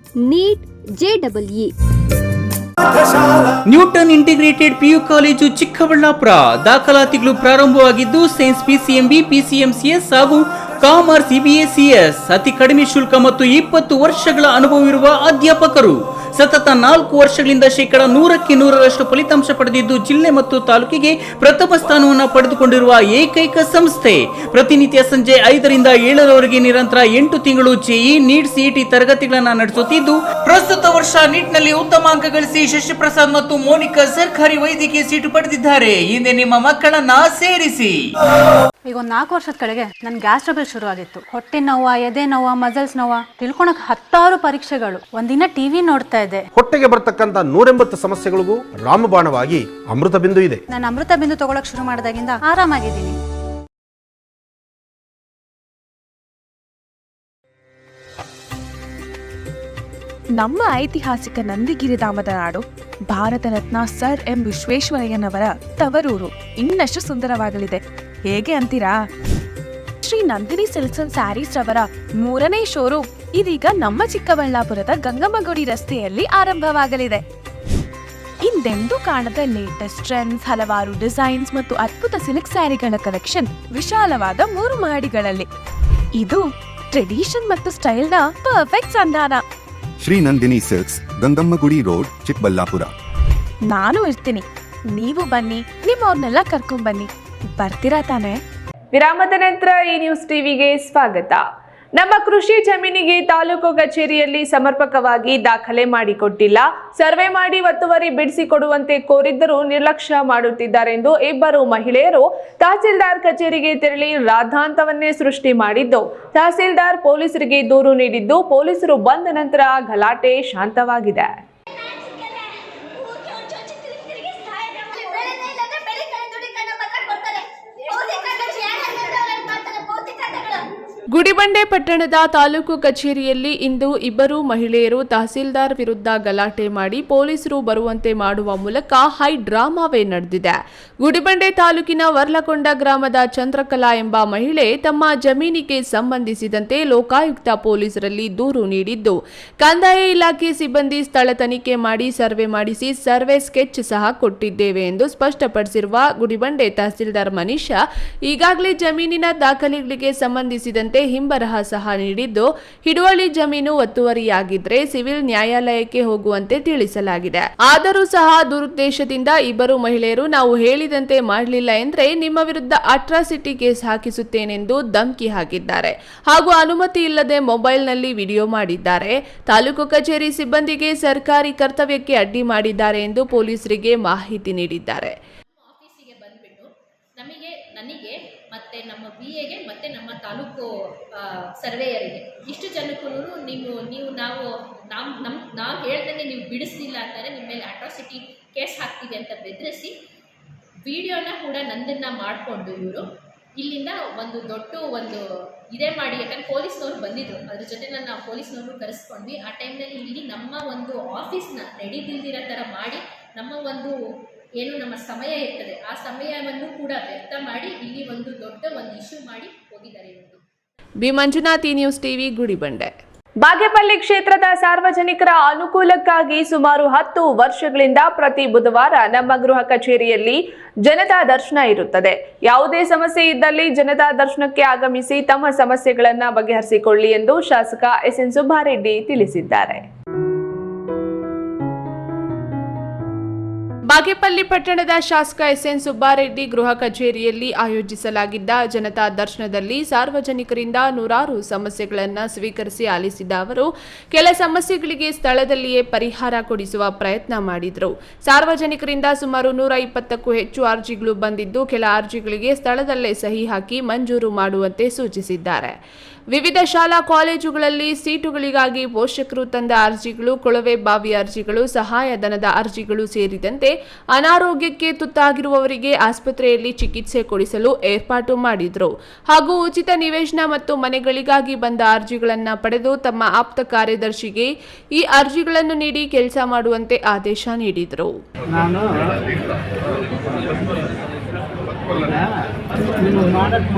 NEET, JEE. Newton integrated PU college Chikkaballapura ದಾಖಲಾತಿಗಳು ಪ್ರಾರಂಭವಾಗಿದ್ದು science PCMB, PCMCS ಹಾಗೂ commerce EBACS ಅತಿ ಕಡಿಮೆ ಶುಲ್ಕ ಮತ್ತು 20 ವರ್ಷಗಳ ಅನುಭವವಿರುವ ಅಧ್ಯಾಪಕರು. ಸತತ 4 ವರ್ಷಗಳಿಂದ 100% ಫಲಿತಾಂಶ ಪಡೆದಿದ್ದು ಜಿಲ್ಲೆ ಮತ್ತು ತಾಲೂಕಿಗೆ ಪ್ರಥಮ ಸ್ಥಾನವನ್ನು ಪಡೆದುಕೊಂಡಿರುವ ಏಕೈಕ ಸಂಸ್ಥೆ. ಪ್ರತಿನಿತ್ಯ ಸಂಜೆ 5 ರಿಂದ 7 ನಿರಂತರ 8 ತಿಂಗಳು JEE, NEET, CET ತರಗತಿಗಳನ್ನು ನಡೆಸುತ್ತಿದ್ದು ಪ್ರಸ್ತುತ ವರ್ಷ ನೀಟ್ನಲ್ಲಿ ಉತ್ತಮ ಅಂಕ ಗಳಿಸಿ ಶಶಿಪ್ರಸಾದ್ ಮತ್ತು ಮೋನಿಕಾ ಸರ್ಕಾರಿ ವೈದ್ಯಕೀಯ ಸೀಟು ಪಡೆದಿದ್ದಾರೆ. ಹಿಂದೆ ನಿಮ್ಮ ಮಕ್ಕಳನ್ನ ಸೇರಿಸಿ. ಈಗ ಒಂದು 4 ವರ್ಷದ ಕೆಳಗೆ ನನ್ನ ಗ್ಯಾಸ್ ಟ್ರಬಲ್ ಶುರು ಆಗಿತ್ತು. ಹೊಟ್ಟೆ ನೋವ, ಎದೆ ನೋವ, ಮಸಲ್ಸ್ ನೋವ, ತಿಳ್ಕೊಳಕ್ 10 ಪರೀಕ್ಷೆಗಳು. ಒಂದಿನ ಟಿವಿ ನೋಡ್ತಾ ಇದ್ದೆ. ಹೊಟ್ಟೆಗೆ ಬರ್ತಕ್ಕಂಥ 180 ಸಮಸ್ಯೆಗಳಿಗೂ ರಾಮಬಾಣವಾಗಿ ಅಮೃತ ಬಿಂದು ಇದೆ. ನಾನು ಅಮೃತ ಬಿಂದು ತಗೊಳಕ್ ಶುರು ಮಾಡಿದಾಗಿಂದ ಆರಾಮಾಗಿದ್ದೀನಿ. ನಮ್ಮ ಐತಿಹಾಸಿಕ ನಂದಿಗಿರಿಧಾಮದ ನಾಡು, ಭಾರತ ರತ್ನ ಸರ್ ಎಂ ವಿಶ್ವೇಶ್ವರಯ್ಯನವರ ತವರೂರು ಇನ್ನಷ್ಟು ಸುಂದರವಾಗಲಿದೆ. ಹೇಗೆ ಅಂತೀರಾ? ಶ್ರೀ ನಂದಿನಿ ಸಿಲ್ಕ್ಸ್ ಅಂಡ್ ಸ್ಯಾರೀಸ್ ರವರ 3ನೇ ಶೋರೂಮ್ ಇದೀಗ ನಮ್ಮ ಚಿಕ್ಕಬಳ್ಳಾಪುರದ ಗಂಗಮ್ಮಗುಡಿ ರಸ್ತೆಯಲ್ಲಿ ಆರಂಭವಾಗಲಿದೆ. ಹಿಂದೆಂದೂ ಕಾಣದ ಲೇಟೆಸ್ಟ್ ಟ್ರೆಂಡ್ಸ್, ಹಲವಾರು ಡಿಸೈನ್ಸ್ ಮತ್ತು ಅದ್ಭುತ ಸಿಲ್ಕ್ ಸ್ಯಾರಿಗಳ ಕಲೆಕ್ಷನ್ ವಿಶಾಲವಾದ 3 ಮಹಡಿಗಳಲ್ಲಿ. ಇದು ಟ್ರೆಡಿಷನ್ ಮತ್ತು ಸ್ಟೈಲ್ನ ಪರ್ಫೆಕ್ಟ್ ಸಂಧಾನ. Shri Nandini silks, Gangammagudi road, Chikkaballapura. ನಾನು ಇರ್ತೀನಿ, ನೀವು ಬನ್ನಿ, ನಿಮ್ಮವ್ರನ್ನೆಲ್ಲ ಕರ್ಕೊಂಡ್ಬನ್ನಿ. ಬರ್ತೀರಾ ತಾನೆ? ವಿರಾಮದ ನಂತರ ಈ ನ್ಯೂಸ್ ಟಿವಿಗೆ ಸ್ವಾಗತ. ನಮ್ಮ ಕೃಷಿ ಜಮೀನಿಗೆ ತಾಲೂಕು ಕಚೇರಿಯಲ್ಲಿ ಸಮರ್ಪಕವಾಗಿ ದಾಖಲೆ ಮಾಡಿಕೊಟ್ಟಿಲ್ಲ, ಸರ್ವೆ ಮಾಡಿ ಒತ್ತುವರಿ ಬಿಡಿಸಿಕೊಡುವಂತೆ ಕೋರಿದ್ದರೂ ನಿರ್ಲಕ್ಷ್ಯ ಮಾಡುತ್ತಿದ್ದಾರೆಂದು ಇಬ್ಬರು ಮಹಿಳೆಯರು ತಹಸೀಲ್ದಾರ್ ಕಚೇರಿಗೆ ತೆರಳಿ ರಾದ್ಧಾಂತವನ್ನೇ ಸೃಷ್ಟಿ ಮಾಡಿದ್ದು, ತಹಸೀಲ್ದಾರ್ ಪೊಲೀಸರಿಗೆ ದೂರು ನೀಡಿದ್ದು, ಪೊಲೀಸರು ಬಂದ ನಂತರ ಗಲಾಟೆ ಶಾಂತವಾಗಿದೆ. ಗುಡಿಬಂಡೆ ಪಟ್ಟಣದ ತಾಲೂಕು ಕಚೇರಿಯಲ್ಲಿ ಇಂದು ಇಬ್ಬರು ಮಹಿಳೆಯರು ತಹಸೀಲ್ದಾರ್ ವಿರುದ್ಧ ಗಲಾಟೆ ಮಾಡಿ ಪೊಲೀಸರು ಬರುವಂತೆ ಮಾಡುವ ಮೂಲಕ ಹೈ ಡ್ರಾಮಾವೇ ನಡೆದಿದೆ. ಗುಡಿಬಂಡೆ ತಾಲೂಕಿನ ವರ್ಲಕೊಂಡ ಗ್ರಾಮದ ಚಂದ್ರಕಲಾ ಎಂಬ ಮಹಿಳೆ ತಮ್ಮ ಜಮೀನಿಗೆ ಸಂಬಂಧಿಸಿದಂತೆ ಲೋಕಾಯುಕ್ತ ಪೊಲೀಸರಲ್ಲಿ ದೂರು ನೀಡಿದ್ದು, ಕಂದಾಯ ಇಲಾಖೆ ಸಿಬ್ಬಂದಿ ಸ್ಥಳ ತನಿಖೆ ಮಾಡಿ ಸರ್ವೆ ಮಾಡಿಸಿ ಸರ್ವೆ ಸ್ಕೆಚ್ ಸಹ ಕೊಟ್ಟಿದ್ದೇವೆ ಎಂದು ಸ್ಪಷ್ಟಪಡಿಸಿರುವ ಗುಡಿಬಂಡೆ ತಹಸೀಲ್ದಾರ್ ಮನೀಷಾ, ಈಗಾಗಲೇ ಜಮೀನಿನ ದಾಖಲೆಗಳಿಗೆ ಸಂಬಂಧಿಸಿದಂತೆ ಹಿಂಬರಹ ಸಹ ನೀಡಿದ್ದು, ಹಿಡುವಳಿ ಜಮೀನು ಒತ್ತುವರಿಯಾಗಿದ್ರೆ ಸಿವಿಲ್ ನ್ಯಾಯಾಲಯಕ್ಕೆ ಹೋಗುವಂತೆ ತಿಳಿಸಲಾಗಿದೆ. ಆದರೂ ಸಹ ದುರುದ್ದೇಶದಿಂದ ಇಬ್ಬರು ಮಹಿಳೆಯರು ನಾವು ಹೇಳಿದಂತೆ ಮಾಡಲಿಲ್ಲ ಎಂದ್ರೆ ನಿಮ್ಮ ವಿರುದ್ಧ ಅಟ್ರಾಸಿಟಿ ಕೇಸ್ ಹಾಕಿಸುತ್ತೇನೆಂದು ಧಮಕಿ ಹಾಕಿದ್ದಾರೆ. ಹಾಗೂ ಅನುಮತಿ ಇಲ್ಲದೆ ಮೊಬೈಲ್ನಲ್ಲಿ ವಿಡಿಯೋ ಮಾಡಿದ್ದಾರೆ. ತಾಲೂಕು ಕಚೇರಿ ಸಿಬ್ಬಂದಿಗೆ ಸರ್ಕಾರಿ ಕರ್ತವ್ಯಕ್ಕೆ ಅಡ್ಡಿ ಮಾಡಿದ್ದಾರೆ ಎಂದು ಪೊಲೀಸರಿಗೆ ಮಾಹಿತಿ ನೀಡಿದ್ದಾರೆ. ನನಗೆ ಮತ್ತು ನಮ್ಮ BAಗೆ ಮತ್ತು ನಮ್ಮ ತಾಲೂಕು ಸರ್ವೇಯರಿಗೆ ಇಷ್ಟು ಜನಕ್ಕೂ ನಾವು ಹೇಳ್ದಂಗೆ ನೀವು ಬಿಡಿಸ್ಲಿಲ್ಲ ಅಂತಾರೆ ನಿಮ್ಮ ಮೇಲೆ ಅಟ್ರಾಸಿಟಿ ಕೇಸ್ ಹಾಕ್ತೀವಿ ಅಂತ ಬೆದರಿಸಿ ವಿಡಿಯೋನ ಕೂಡ ನಂದನ್ನು ಮಾಡಿಕೊಂಡು ಇವರು ಇಲ್ಲಿಂದ ಒಂದು ಇದೇ ಮಾಡಿ, ಯಾಕಂದ್ರೆ ಪೊಲೀಸ್ನವರು ಬಂದಿದ್ದರು, ಅದ್ರ ಜೊತೆ ನಾವು ಪೊಲೀಸ್ನವರು ಕರೆಸ್ಕೊಂಡ್ವಿ. ಆ ಟೈಮ್ನಲ್ಲಿ ಇಲ್ಲಿ ನಮ್ಮ ಒಂದು ಆಫೀಸ್ನ ನಡೀದಿಲ್ದಿರೋ ಥರ ಮಾಡಿ ನಮ್ಮ ಸಮಯ ಇರ್ತದೆ ಆ ಸಮಯವನ್ನು ಕೂಡ ವ್ಯರ್ಥ ಮಾಡಿ ಇಲ್ಲಿ ಒಂದು ಇಶ್ಯೂ ಮಾಡಿ ಹೋಗಿದ್ದಾರೆ. B Manjunath, news TV, Gudibande. Bagepalli ಕ್ಷೇತ್ರದ ಸಾರ್ವಜನಿಕರ ಅನುಕೂಲಕ್ಕಾಗಿ ಸುಮಾರು 10 ವರ್ಷಗಳಿಂದ ಪ್ರತಿ ಬುಧವಾರ ನಮ್ಮ ಗೃಹ ಕಚೇರಿಯಲ್ಲಿ ಜನತಾ ದರ್ಶನ ಇರುತ್ತದೆ. ಯಾವುದೇ ಸಮಸ್ಯೆ ಇದ್ದಲ್ಲಿ ಜನತಾ ದರ್ಶನಕ್ಕೆ ಆಗಮಿಸಿ ತಮ್ಮ ಸಮಸ್ಯೆಗಳನ್ನು ಬಗೆಹರಿಸಿಕೊಳ್ಳಿ ಎಂದು ಶಾಸಕ SN ಸುಬ್ಬಾರೆಡ್ಡಿ ತಿಳಿಸಿದ್ದಾರೆ. ಬಾಗೇಪಲ್ಲಿ ಪಟ್ಟಣದ ಶಾಸಕ SN ಸುಬ್ಬಾರೆಡ್ಡಿ ಗೃಹ ಕಚೇರಿಯಲ್ಲಿ ಆಯೋಜಿಸಲಾಗಿದ್ದ ಜನತಾ ದರ್ಶನದಲ್ಲಿ ಸಾರ್ವಜನಿಕರಿಂದ ನೂರಾರು ಸಮಸ್ಯೆಗಳನ್ನು ಸ್ವೀಕರಿಸಿ ಆಲಿಸಿದ ಅವರು ಕೆಲ ಸಮಸ್ಯೆಗಳಿಗೆ ಸ್ಥಳದಲ್ಲಿಯೇ ಪರಿಹಾರ ಕೊಡಿಸುವ ಪ್ರಯತ್ನ ಮಾಡಿದರು. ಸಾರ್ವಜನಿಕರಿಂದ ಸುಮಾರು 120ಕ್ಕೂ ಹೆಚ್ಚು ಅರ್ಜಿಗಳು ಬಂದಿದ್ದು, ಕೆಲ ಅರ್ಜಿಗಳಿಗೆ ಸ್ಥಳದಲ್ಲೇ ಸಹಿ ಹಾಕಿ ಮಂಜೂರು ಮಾಡುವಂತೆ ಸೂಚಿಸಿದ್ದಾರೆ. ವಿವಿಧ ಶಾಲಾ ಕಾಲೇಜುಗಳಲ್ಲಿ ಸೀಟುಗಳಿಗಾಗಿ ಪೋಷಕರು ತಂದ ಅರ್ಜಿಗಳು, ಕೊಳವೆ ಬಾವಿ ಅರ್ಜಿಗಳು, ಸಹಾಯಧನದ ಅರ್ಜಿಗಳು ಸೇರಿದಂತೆ ಅನಾರೋಗ್ಯಕ್ಕೆ ತುತ್ತಾಗಿರುವವರಿಗೆ ಆಸ್ಪತ್ರೆಯಲ್ಲಿ ಚಿಕಿತ್ಸೆ ಕೊಡಿಸಲು ಏರ್ಪಾಟು ಮಾಡಿದ್ರು. ಹಾಗೂ ಉಚಿತ ನಿವೇಶನ ಮತ್ತು ಮನೆಗಳಿಗಾಗಿ ಬಂದ ಅರ್ಜಿಗಳನ್ನು ಪಡೆದು ತಮ್ಮ ಆಪ್ತ ಕಾರ್ಯದರ್ಶಿಗೆ ಈ ಅರ್ಜಿಗಳನ್ನು ನೀಡಿ ಕೆಲಸ ಮಾಡುವಂತೆ ಆದೇಶ ನೀಡಿದರು. ನಿಮ್ಗೆ ಮಾಡೋಕ್ಕೆ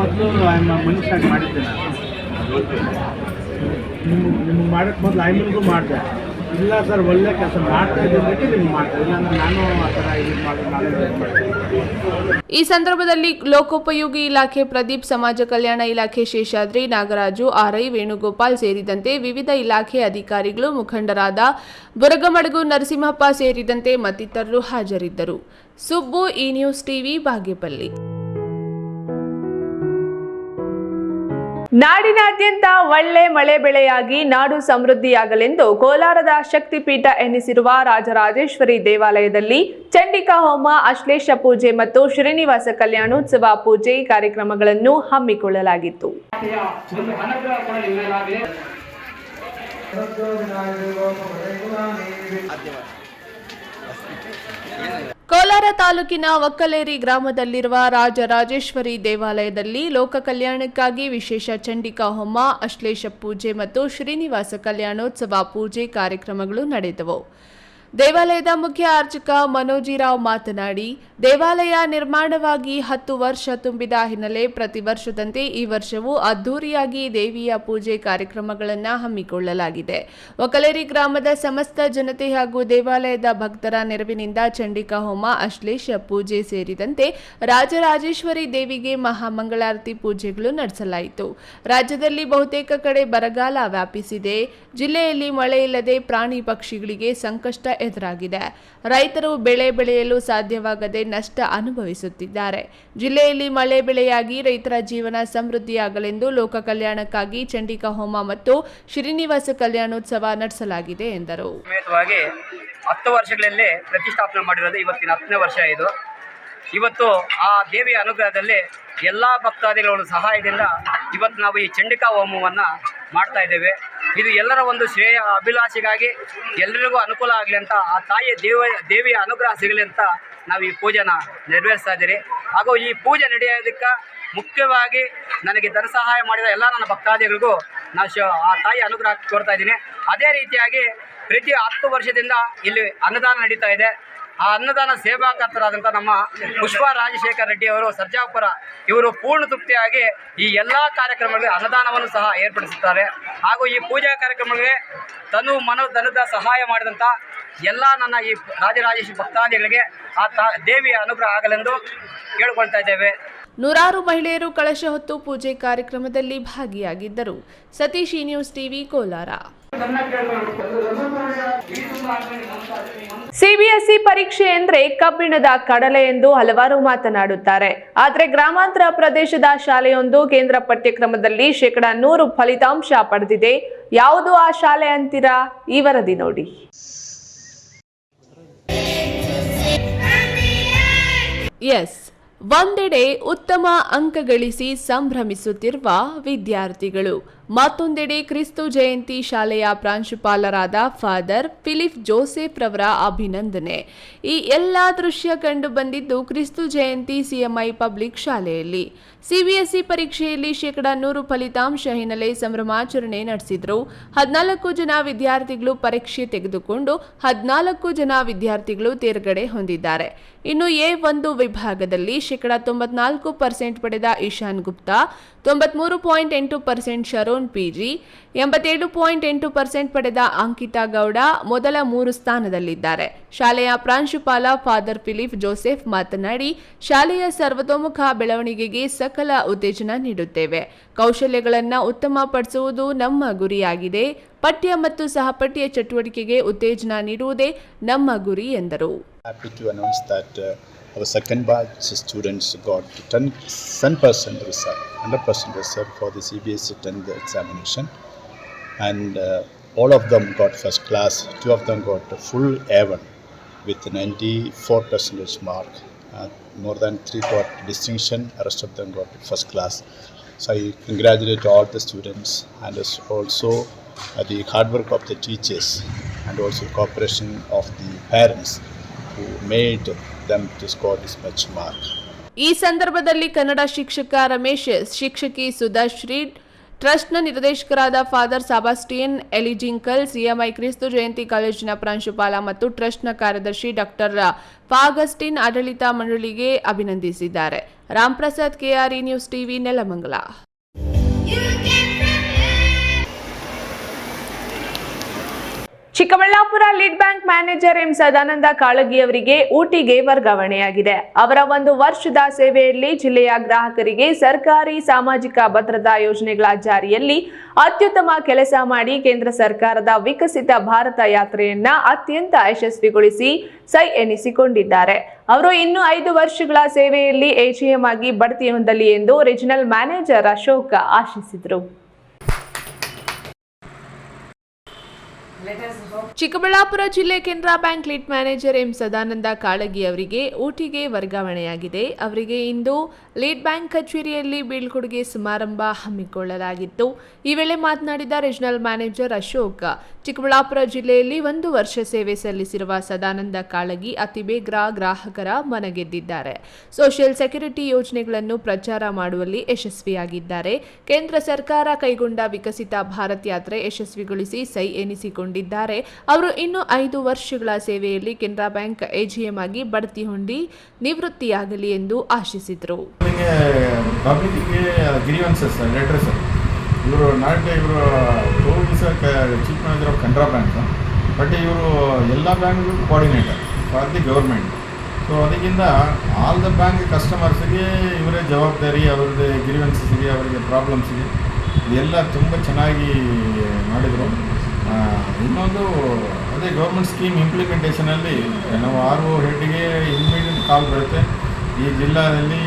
ಮೊದಲು ಐಮನ್ಗೂ ಮಾಡಿದೆ, ಇಲ್ಲ ಸರ್ ಒಳ್ಳೆ ಕೆಲಸ ಮಾಡ್ತಾ ಇದ್ದಕ್ಕೆ ನಿಮ್ಗೆ ಮಾಡ್ತಾರೆ, ಇಲ್ಲಾಂದ್ರೆ ನಾನು ಆ ಥರ ಇದು ಮಾಡ್ತೀನಿ. ಈ ಸಂದರ್ಭದಲ್ಲಿ ಲೋಕೋಪಯೋಗಿ ಇಲಾಖೆ ಪ್ರದೀಪ್, ಸಮಾಜ ಕಲ್ಯಾಣ ಇಲಾಖೆ ಶೇಷಾದ್ರಿ, ನಾಗರಾಜು, RI ವೇಣುಗೋಪಾಲ್ ಸೇರಿದಂತೆ ವಿವಿಧ ಇಲಾಖೆ ಅಧಿಕಾರಿಗಳು, ಮುಖಂಡರಾದ ಬುರಗಮಡಗು ನರಸಿಂಹಪ್ಪ ಸೇರಿದಂತೆ ಮತ್ತಿತರರು ಹಾಜರಿದ್ದರು. Subbu, news TV, Bagepalli. ನಾಡಿನಾದ್ಯಂತ ಒಳ್ಳೆ ಮಳೆ ಬೆಳೆಯಾಗಿ ನಾಡು ಸಮೃದ್ಧಿಯಾಗಲೆಂದು ಕೋಲಾರದ ಶಕ್ತಿಪೀಠ ಎನ್ನಿಸಿರುವ ರಾಜರಾಜೇಶ್ವರಿ ದೇವಾಲಯದಲ್ಲಿ ಚಂಡಿಕಾ ಹೋಮ, ಅಶ್ಲೇಷ ಪೂಜೆ ಮತ್ತು ಶ್ರೀನಿವಾಸ ಕಲ್ಯಾಣೋತ್ಸವ ಪೂಜೆ ಕಾರ್ಯಕ್ರಮಗಳನ್ನು ಹಮ್ಮಿಕೊಳ್ಳಲಾಗಿತ್ತು. ಕೋಲಾರ ತಾಲೂಕಿನ ಒಕ್ಕಲೇರಿ ಗ್ರಾಮದಲ್ಲಿರುವ ರಾಜರಾಜೇಶ್ವರಿ ದೇವಾಲಯದಲ್ಲಿ ಲೋಕ ಕಲ್ಯಾಣಕ್ಕಾಗಿ ವಿಶೇಷ ಚಂಡಿಕಾ ಹೋಮ, ಅಶ್ಲೇಷ ಪೂಜೆ ಮತ್ತು ಶ್ರೀನಿವಾಸ ಕಲ್ಯಾಣೋತ್ಸವ ಪೂಜೆ ಕಾರ್ಯಕ್ರಮಗಳು ನಡೆದವು. ದೇವಾಲಯದ ಮುಖ್ಯ ಅರ್ಚಕ ಮನೋಜಿರಾವ್ ಮಾತನಾಡಿ, ದೇವಾಲಯ ನಿರ್ಮಾಣವಾಗಿ 10 ವರ್ಷ ತುಂಬಿದ ಹಿನ್ನೆಲೆ ಪ್ರತಿ ವರ್ಷದಂತೆ ಈ ವರ್ಷವೂ ಅದ್ದೂರಿಯಾಗಿ ದೇವಿಯ ಪೂಜೆ ಕಾರ್ಯಕ್ರಮಗಳನ್ನು ಹಮ್ಮಿಕೊಳ್ಳಲಾಗಿದೆ. ಒಕ್ಕಲೇರಿ ಗ್ರಾಮದ ಸಮಸ್ತ ಜನತೆ ಹಾಗೂ ದೇವಾಲಯದ ಭಕ್ತರ ನೆರವಿನಿಂದ ಚಂಡಿಕಾ ಹೋಮ, ಅಶ್ಲೇಷ ಪೂಜೆ ಸೇರಿದಂತೆ ರಾಜರಾಜೇಶ್ವರಿ ದೇವಿಗೆ ಮಹಾಮಂಗಳಾರತಿ ಪೂಜೆಗಳು ನಡೆಸಲಾಯಿತು. ರಾಜ್ಯದಲ್ಲಿ ಬಹುತೇಕ ಕಡೆ ಬರಗಾಲ ವ್ಯಾಪಿಸಿದೆ. ಜಿಲ್ಲೆಯಲ್ಲಿ ಮಳೆ ಇಲ್ಲದೆ ಪ್ರಾಣಿ ಪಕ್ಷಿಗಳಿಗೆ ಸಂಕಷ್ಟ ಎದುರಾಗಿದೆ. ರೈತರು ಬೆಳೆ ಬೆಳೆಯಲು ಸಾಧ್ಯವಾಗದೆ ನಷ್ಟ ಅನುಭವಿಸುತ್ತಿದ್ದಾರೆ. ಜಿಲ್ಲೆಯಲ್ಲಿ ಮಳೆ ಬೆಳೆಯಾಗಿ ರೈತರ ಜೀವನ ಸಮೃದ್ಧಿಯಾಗಲೆಂದು ಲೋಕ ಕಲ್ಯಾಣಕ್ಕಾಗಿ ಚಂಡಿಕಾ ಹೋಮ ಮತ್ತು ಶ್ರೀನಿವಾಸ ಕಲ್ಯಾಣೋತ್ಸವ ನಡೆಸಲಾಗಿದೆ ಎಂದರು. 10 ವರ್ಷಗಳಲ್ಲಿ ಪ್ರತಿಷ್ಠಾಪನೆ ಮಾಡಿರೋದು ಇವತ್ತಿನ 10ನೇ ವರ್ಷ ಇದು. ಇವತ್ತು ಆ ದೇವಿಯ ಅನುಗ್ರಹದಲ್ಲಿ ಎಲ್ಲ ಭಕ್ತಾದಿಗಳ ಸಹಾಯದಿಂದ ಇವತ್ತು ನಾವು ಈ ಚಂಡಿಕಾ ಹೋಮವನ್ನು ಮಾಡ್ತಾ ಇದ್ದೇವೆ. ಇದು ಎಲ್ಲರ ಒಂದು ಶ್ರೇಯ ಅಭಿಲಾಷೆಗಾಗಿ ಎಲ್ಲರಿಗೂ ಅನುಕೂಲ ಆಗಲಿ ಅಂತ, ಆ ತಾಯಿಯ ದೇವಿಯ ಅನುಗ್ರಹ ಸಿಗಲಿ ಅಂತ ನಾವು ಈ ಪೂಜೆನ ನೆರವೇರಿಸ್ತಾ ಇದ್ದೀರಿ. ಹಾಗೂ ಈ ಪೂಜೆ ನಡೆಯೋದಕ್ಕೆ ಮುಖ್ಯವಾಗಿ ನನಗೆ ಧನ ಸಹಾಯ ಮಾಡಿದ ಎಲ್ಲ ನನ್ನ ಭಕ್ತಾದಿಗಳಿಗೂ ನಾನು ಆ ತಾಯಿ ಅನುಗ್ರಹ ಕೋರ್ತಾ ಇದ್ದೀನಿ. ಅದೇ ರೀತಿಯಾಗಿ ಪ್ರತಿ 10 ವರ್ಷದಿಂದ ಇಲ್ಲಿ ಅನ್ನದಾನ ನಡೀತಾ ಇದೆ. ಆ ಅನ್ನದಾನ ಸೇವಾಕರ್ತರಾದಂಥ ನಮ್ಮ ಪುಷ್ಪ ರಾಜಶೇಖರ್ ರೆಡ್ಡಿ ಅವರು ಸರ್ಜಾಪುರ ಇವರು ಪೂರ್ಣ ತೃಪ್ತಿಯಾಗಿ ಈ ಎಲ್ಲ ಕಾರ್ಯಕ್ರಮಗಳಿಗೆ ಅನ್ನದಾನವನ್ನು ಸಹ ಏರ್ಪಡಿಸುತ್ತಾರೆ. ಹಾಗೂ ಈ ಪೂಜಾ ಕಾರ್ಯಕ್ರಮಗಳಿಗೆ ತನು ಮನೋಧನದ ಸಹಾಯ ಮಾಡಿದಂಥ ಎಲ್ಲ ನನ್ನ ಈ ರಾಜರಾಜೇಶ್ವರಿ ಭಕ್ತಾದಿಗಳಿಗೆ ಆ ದೇವಿಯ ಅನುಗ್ರಹ ಆಗಲೆಂದು ಕೇಳಿಕೊಳ್ತಾ ಇದ್ದೇವೆ. ನೂರಾರು ಮಹಿಳೆಯರು ಕಳಶ ಹೊತ್ತು ಪೂಜೆ ಕಾರ್ಯಕ್ರಮದಲ್ಲಿ ಭಾಗಿಯಾಗಿದ್ದರು. Satish, news TV, Kolar. CBSE ಪರೀಕ್ಷೆ ಎಂದ್ರೆ ಕಬ್ಬಿಣದ ಕಡಲೆ ಎಂದು ಹಲವಾರು ಮಾತನಾಡುತ್ತಾರೆ. ಆದರೆ ಗ್ರಾಮಾಂತರ ಪ್ರದೇಶದ ಶಾಲೆಯೊಂದು ಕೇಂದ್ರ ಪಠ್ಯಕ್ರಮದಲ್ಲಿ 100% ಫಲಿತಾಂಶ ಪಡೆದಿದೆ. ಯಾವುದು ಆ ಶಾಲೆ ಅಂತೀರಾ? ಈ ವರದಿ ನೋಡಿ. ಎಸ್, ಒಂದೆಡೆ ಉತ್ತಮ ಅಂಕ ಗಳಿಸಿ ಸಂಭ್ರಮಿಸುತ್ತಿರುವ ವಿದ್ಯಾರ್ಥಿಗಳು, ಮತ್ತೊಂದೆಡೆ ಕ್ರಿಸ್ತು ಜಯಂತಿ ಶಾಲೆಯ ಪ್ರಾಂಶುಪಾಲರಾದ ಫಾದರ್ ಫಿಲಿಪ್ ಜೋಸೆಫ್ ರವರ ಅಭಿನಂದನೆ. ಈ ಎಲ್ಲ ದೃಶ್ಯ ಕಂಡು ಬಂದಿದ್ದು ಕ್ರಿಸ್ತು ಜಯಂತಿ ಸಿಎಂಐ ಪಬ್ಲಿಕ್ ಶಾಲೆಯಲ್ಲಿ. ಸಿಬಿಎಸ್ಇ ಪರೀಕ್ಷೆಯಲ್ಲಿ 100% ಫಲಿತಾಂಶ ಹಿನ್ನೆಲೆ ಸಂಭ್ರಮಾಚರಣೆ ನಡೆಸಿದ್ರು. 14 ಜನ ವಿದ್ಯಾರ್ಥಿಗಳು ಪರೀಕ್ಷೆ ತೆಗೆದುಕೊಂಡು 14 ಜನ ವಿದ್ಯಾರ್ಥಿಗಳು ತೇರ್ಗಡೆ ಹೊಂದಿದ್ದಾರೆ. ಇನ್ನು A1 ವಿಭಾಗದಲ್ಲಿ 94% ಪಡೆದ ಇಶಾನ್ ಗುಪ್ತಾ, 93.8% ಶರೋನ್ ಪಿಜಿ, 87.8% ಪಡೆದ ಅಂಕಿತಾ ಗೌಡ ಮೊದಲ 3 ಸ್ಥಾನದಲ್ಲಿದ್ದಾರೆ. ಶಾಲೆಯ ಪ್ರಾಂಶುಪಾಲ ಫಾದರ್ ಫಿಲಿಪ್ ಜೋಸೆಫ್ ಮಾತನಾಡಿ, ಶಾಲೆಯ ಸರ್ವತೋಮುಖ ಬೆಳವಣಿಗೆಗೆ ಸಕಲ ಉತ್ತೇಜನ ನೀಡುತ್ತೇವೆ. ಕೌಶಲ್ಯಗಳನ್ನು ಉತ್ತಮಪಡಿಸುವುದು ನಮ್ಮ ಗುರಿಯಾಗಿದೆ. ಪಠ್ಯ ಮತ್ತು ಸಹಪಠ್ಯ ಚಟುವಟಿಕೆಗೆ ಉತ್ತೇಜನ ನೀಡುವುದೇ ನಮ್ಮ ಗುರಿ ಎಂದರು. Happy to announce that our second batch students got 10% result, 100% result for the CBSE 10th examination, and all of them got first class. 2 of them got a full A1 with 94% mark. More than 3 got distinction. The rest of them got first class. So I congratulate all the students, and also the hard work of the teachers and also cooperation of the parents who made them to score this much mark. ಈ ಸಂದರ್ಭದಲ್ಲಿ ಕನ್ನಡ ಶಿಕ್ಷಕ ರಮೇಶ್, ಶಿಕ್ಷಕಿ ಸುಧಾಶ್ರೀ, ಟ್ರಸ್ಟ್ನ ನಿರ್ದೇಶಕರಾದ father Sebastian ಎಲಿಜಿಂಕಲ್, CMI ಕ್ರಿಸ್ತು ಜಯಂತಿ ಕಾಲೇಜಿನ ಪ್ರಾಂಶುಪಾಲ ಮತ್ತು ಟ್ರಸ್ಟ್ನ ಕಾರ್ಯದರ್ಶಿ ಡಾಕ್ಟರ್ ಫಾಗಸ್ಟಿನ್ ಆಡಳಿತ ಮಂಡಳಿಗೆ ಅಭಿನಂದಿಸಿದ್ದಾರೆ. Ramprasad, KRE news TV, Nelamangala. Chikkaballapura lead bank manager M Sadananda Kalagi ಅವರಿಗೆ ಊಟಿಗೆ ವರ್ಗಾವಣೆಯಾಗಿದೆ. ಅವರ 1 ವರ್ಷದ ಸೇವೆಯಲ್ಲಿ ಜಿಲ್ಲೆಯ ಗ್ರಾಹಕರಿಗೆ ಸರ್ಕಾರಿ ಸಾಮಾಜಿಕ ಭದ್ರತಾ ಯೋಜನೆಗಳ ಜಾರಿಯಲ್ಲಿ ಅತ್ಯುತ್ತಮ ಕೆಲಸ ಮಾಡಿ ಕೇಂದ್ರ ಸರ್ಕಾರದ ವಿಕಸಿತ ಭಾರತ ಯಾತ್ರೆಯನ್ನ ಅತ್ಯಂತ ಯಶಸ್ವಿಗೊಳಿಸಿ ಸೈ ಎನಿಸಿಕೊಂಡಿದ್ದಾರೆ. ಅವರು ಇನ್ನು 5 ವರ್ಷಗಳ ಸೇವೆಯಲ್ಲಿ ಎಜಿಎಂ ಆಗಿ ಬಡ್ತಿ ಹೊಂದಲಿ ಎಂದು ರೀಜನಲ್ ಮ್ಯಾನೇಜರ್ ಅಶೋಕ್ ಆಶಿಸಿದರು. ಚಿಕ್ಕಬಳ್ಳಾಪುರ ಜಿಲ್ಲೆ Canara bank lead manager M Sadananda Kalagi ಅವರಿಗೆ ಊಟಿಗೆ ವರ್ಗಾವಣೆಯಾಗಿದೆ. ಅವರಿಗೆ ಇಂದು ಲೀಡ್ ಬ್ಯಾಂಕ್ ಕಚೇರಿಯಲ್ಲಿ ಬೀಳ್ಕೊಡುಗೆ ಸಮಾರಂಭ ಹಮ್ಮಿಕೊಳ್ಳಲಾಗಿತ್ತು. ಈ ವೇಳೆ ಮಾತನಾಡಿದ ರೀಜನಲ್ ಮ್ಯಾನೇಜರ್ ಅಶೋಕ್, ಚಿಕ್ಕಬಳ್ಳಾಪುರ ಜಿಲ್ಲೆಯಲ್ಲಿ 1 ವರ್ಷ ಸೇವೆ ಸಲ್ಲಿಸಿರುವ ಸದಾನಂದ ಕಾಳಗಿ ಅತಿ ಬೇಗ ಗ್ರಾಹಕರ ಮನಗೆದ್ದಿದ್ದಾರೆ. ಸೋಷಿಯಲ್ ಸೆಕ್ಯೂರಿಟಿ ಯೋಜನೆಗಳನ್ನು ಪ್ರಚಾರ ಮಾಡುವಲ್ಲಿ ಯಶಸ್ವಿಯಾಗಿದ್ದಾರೆ. ಕೇಂದ್ರ ಸರ್ಕಾರ ಕೈಗೊಂಡ ವಿಕಸಿತ ಭಾರತ್ ಯಾತ್ರೆ ಯಶಸ್ವಿಗೊಳಿಸಿ ಸೈ ಎನಿಸಿಕೊಂಡಿದ್ದಾರೆ. ಅವರು ಇನ್ನು 5 ವರ್ಷಗಳ ಸೇವೆಯಲ್ಲಿ ಕೆನರಾ ಬ್ಯಾಂಕ್ ಎಜಿಎಂ ಆಗಿ ಬಡ್ತಿ ಹೊಂದಿ ನಿವೃತ್ತಿಯಾಗಲಿ ಎಂದು ಆಶಿಸಿದರು. ಇವರು chief manager of Canara bank, but ಇವರು ಎಲ್ಲ ಬ್ಯಾಂಕ್ಗೂ coordinator for the government. So ಅದಕ್ಕಿಂತ ಆಲ್ ದ ಬ್ಯಾಂಕ್ ಕಸ್ಟಮರ್ಸ್ಗೆ ಇವರೇ ಜವಾಬ್ದಾರಿ, ಅವ್ರದ್ದೇ ಗ್ರೀವೆನ್ಸಸ್ಗೆ, ಅವರಿಗೆ ಪ್ರಾಬ್ಲಮ್ಸ್ಗೆ ಇದೆಲ್ಲ ತುಂಬ ಚೆನ್ನಾಗಿ ಮಾಡಿದರು. ಇನ್ನೊಂದು ಅದೇ ಗೌರ್ಮೆಂಟ್ ಸ್ಕೀಮ್ ಇಂಪ್ಲಿಮೆಂಟೇಷನಲ್ಲಿ ನಾವು RO ಹೆಡ್ಗೆ ಇಮಿಡಿಯೇಟ್ ಕಾಲ್ ಬರುತ್ತೆ. ಈ ಜಿಲ್ಲಾದಲ್ಲಿ,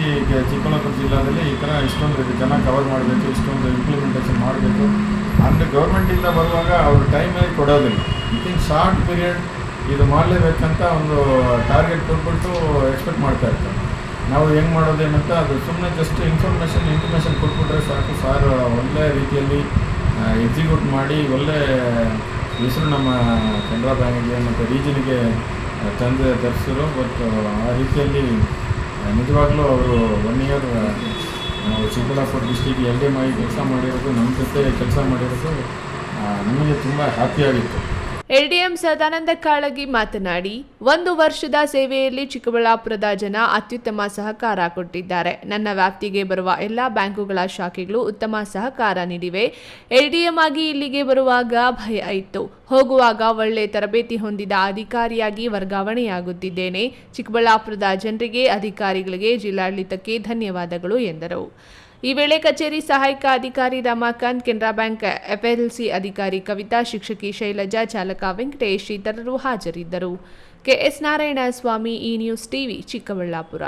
ಚಿಕ್ಕಬಳ್ಳಾಪುರ ಜಿಲ್ಲಾದಲ್ಲಿ ಈ ಥರ ಇಷ್ಟೊಂದು ಜನ ಕವರ್ ಮಾಡಬೇಕು, ಇಷ್ಟೊಂದು ಇಂಪ್ಲಿಮೆಂಟೇಷನ್ ಮಾಡಬೇಕು ಅಂದರೆ ಗೌರ್ಮೆಂಟಿಂದ ಬರುವಾಗ ಅವರು ಟೈಮಲ್ಲಿ ಕೊಡೋದಿಲ್ಲ. ವಿತಿನ್ ಶಾರ್ಟ್ ಪೀರಿಯಡ್ ಇದು ಮಾಡಲೇಬೇಕಂತ ಒಂದು ಟಾರ್ಗೆಟ್ ಕೊಟ್ಬಿಟ್ಟು ಎಕ್ಸ್ಪೆಕ್ಟ್ ಮಾಡ್ತಾ ಇರ್ತಾರೆ. ನಾವು ಹೆಂಗೆ ಮಾಡೋದೇನಂತ ಅದು ಸುಮ್ಮನೆ ಜಸ್ಟ್ ಇಂಟಿಮೇಷನ್ ಕೊಟ್ಬಿಟ್ರೆ ಸಾಕು, ಸಾರ್ ಒಳ್ಳೆ ರೀತಿಯಲ್ಲಿ ಎಕ್ಸಿಕ್ಯೂಟ್ ಮಾಡಿ ಒಳ್ಳೆ ಹೆಸರು ನಮ್ಮ ಕೆನರಾ ಬ್ಯಾಂಕಿಗೆ ಮತ್ತು ರೀಜನ್ಗೆ ತರಿಸಿದ್ರು. ಬಟ್ ಆ ರೀತಿಯಲ್ಲಿ ನಿಜವಾಗ್ಲೂ ಅವರು 1 ಇಯರ್ ನಾವು ಚಿಕ್ಕಬಳ್ಳಾಪುರ ಡಿಸ್ಟಿಕ್ LDM ಆಗಿ ಕೆಲಸ ಮಾಡಿರೋದು, ನಮ್ಮ ಜೊತೆ ಕೆಲಸ ಮಾಡಿರೋದು ನಮಗೆ ತುಂಬ ಹ್ಯಾಪಿಯಾಗಿತ್ತು. LDM ಸದಾನಂದ ಕಾಳಗಿ ಮಾತನಾಡಿ, 1 ವರ್ಷದ ಸೇವೆಯಲ್ಲಿ ಚಿಕ್ಕಬಳ್ಳಾಪುರದ ಜನ ಅತ್ಯುತ್ತಮ ಸಹಕಾರ ಕೊಟ್ಟಿದ್ದಾರೆ. ನನ್ನ ವ್ಯಾಪ್ತಿಗೆ ಬರುವ ಎಲ್ಲ ಬ್ಯಾಂಕುಗಳ ಶಾಖೆಗಳು ಉತ್ತಮ ಸಹಕಾರ ನೀಡಿವೆ. LDM ಆಗಿ ಇಲ್ಲಿಗೆ ಬರುವಾಗ ಭಯ ಇತ್ತು. ಹೋಗುವಾಗ ಒಳ್ಳೆ ತರಬೇತಿ ಹೊಂದಿದ ಅಧಿಕಾರಿಯಾಗಿ ವರ್ಗಾವಣೆಯಾಗುತ್ತಿದ್ದೇನೆ. ಚಿಕ್ಕಬಳ್ಳಾಪುರದ ಜನರಿಗೆ, ಅಧಿಕಾರಿಗಳಿಗೆ, ಜಿಲ್ಲಾಡಳಿತಕ್ಕೆ ಧನ್ಯವಾದಗಳು ಎಂದರು. ಈ ವೇಳೆ ಕಚೇರಿ ಸಹಾಯಕ ಅಧಿಕಾರಿ ರಮಾಕಾಂತ್, ಕೆನರಾ ಬ್ಯಾಂಕ್ FLC ಅಧಿಕಾರಿ ಕವಿತಾ, ಶಿಕ್ಷಕಿ ಶೈಲಜಾ, ಚಾಲಕ ವೆಂಕಟೇಶ್ ಇತರರು ಹಾಜರಿದ್ದರು. KS ನಾರಾಯಣಸ್ವಾಮಿ, ಈ ನ್ಯೂಸ್ ಟಿವಿ, ಚಿಕ್ಕಬಳ್ಳಾಪುರ.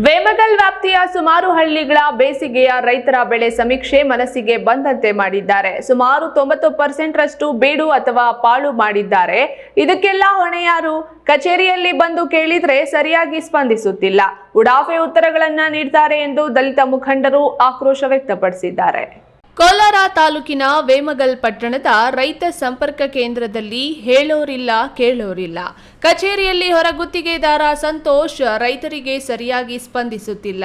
ವೇಮಗಲ್ ವ್ಯಾಪ್ತಿಯ ಸುಮಾರು ಹಳ್ಳಿಗಳ ಬೇಸಿಗೆಯ ರೈತರ ಬೆಳೆ ಸಮೀಕ್ಷೆ ಮನಸ್ಸಿಗೆ ಬಂದಂತೆ ಮಾಡಿದ್ದಾರೆ. ಸುಮಾರು 90% ರಷ್ಟು ಬೀಡು ಅಥವಾ ಪಾಳು ಮಾಡಿದ್ದಾರೆ. ಇದಕ್ಕೆಲ್ಲ ಹೊಣೆ ಯಾರು? ಕಚೇರಿಯಲ್ಲಿ ಬಂದು ಕೇಳಿದ್ರೆ ಸರಿಯಾಗಿ ಸ್ಪಂದಿಸುತ್ತಿಲ್ಲ, ಉಡಾಫೆ ಉತ್ತರಗಳನ್ನ ನೀಡ್ತಾರೆ ಎಂದು ದಲಿತ ಮುಖಂಡರು ಆಕ್ರೋಶ ವ್ಯಕ್ತಪಡಿಸಿದ್ದಾರೆ. ಕೋಲಾರ ತಾಲೂಕಿನ ವೇಮಗಲ್ ಪಟ್ಟಣದ ರೈತ ಸಂಪರ್ಕ ಕೇಂದ್ರದಲ್ಲಿ ಹೇಳೋರಿಲ್ಲ ಕೇಳೋರಿಲ್ಲ. ಕಚೇರಿಯಲ್ಲಿ ಹೊರಗುತ್ತಿಗೆದಾರ ಸಂತೋಷ್ ರೈತರಿಗೆ ಸರಿಯಾಗಿ ಸ್ಪಂದಿಸುತ್ತಿಲ್ಲ.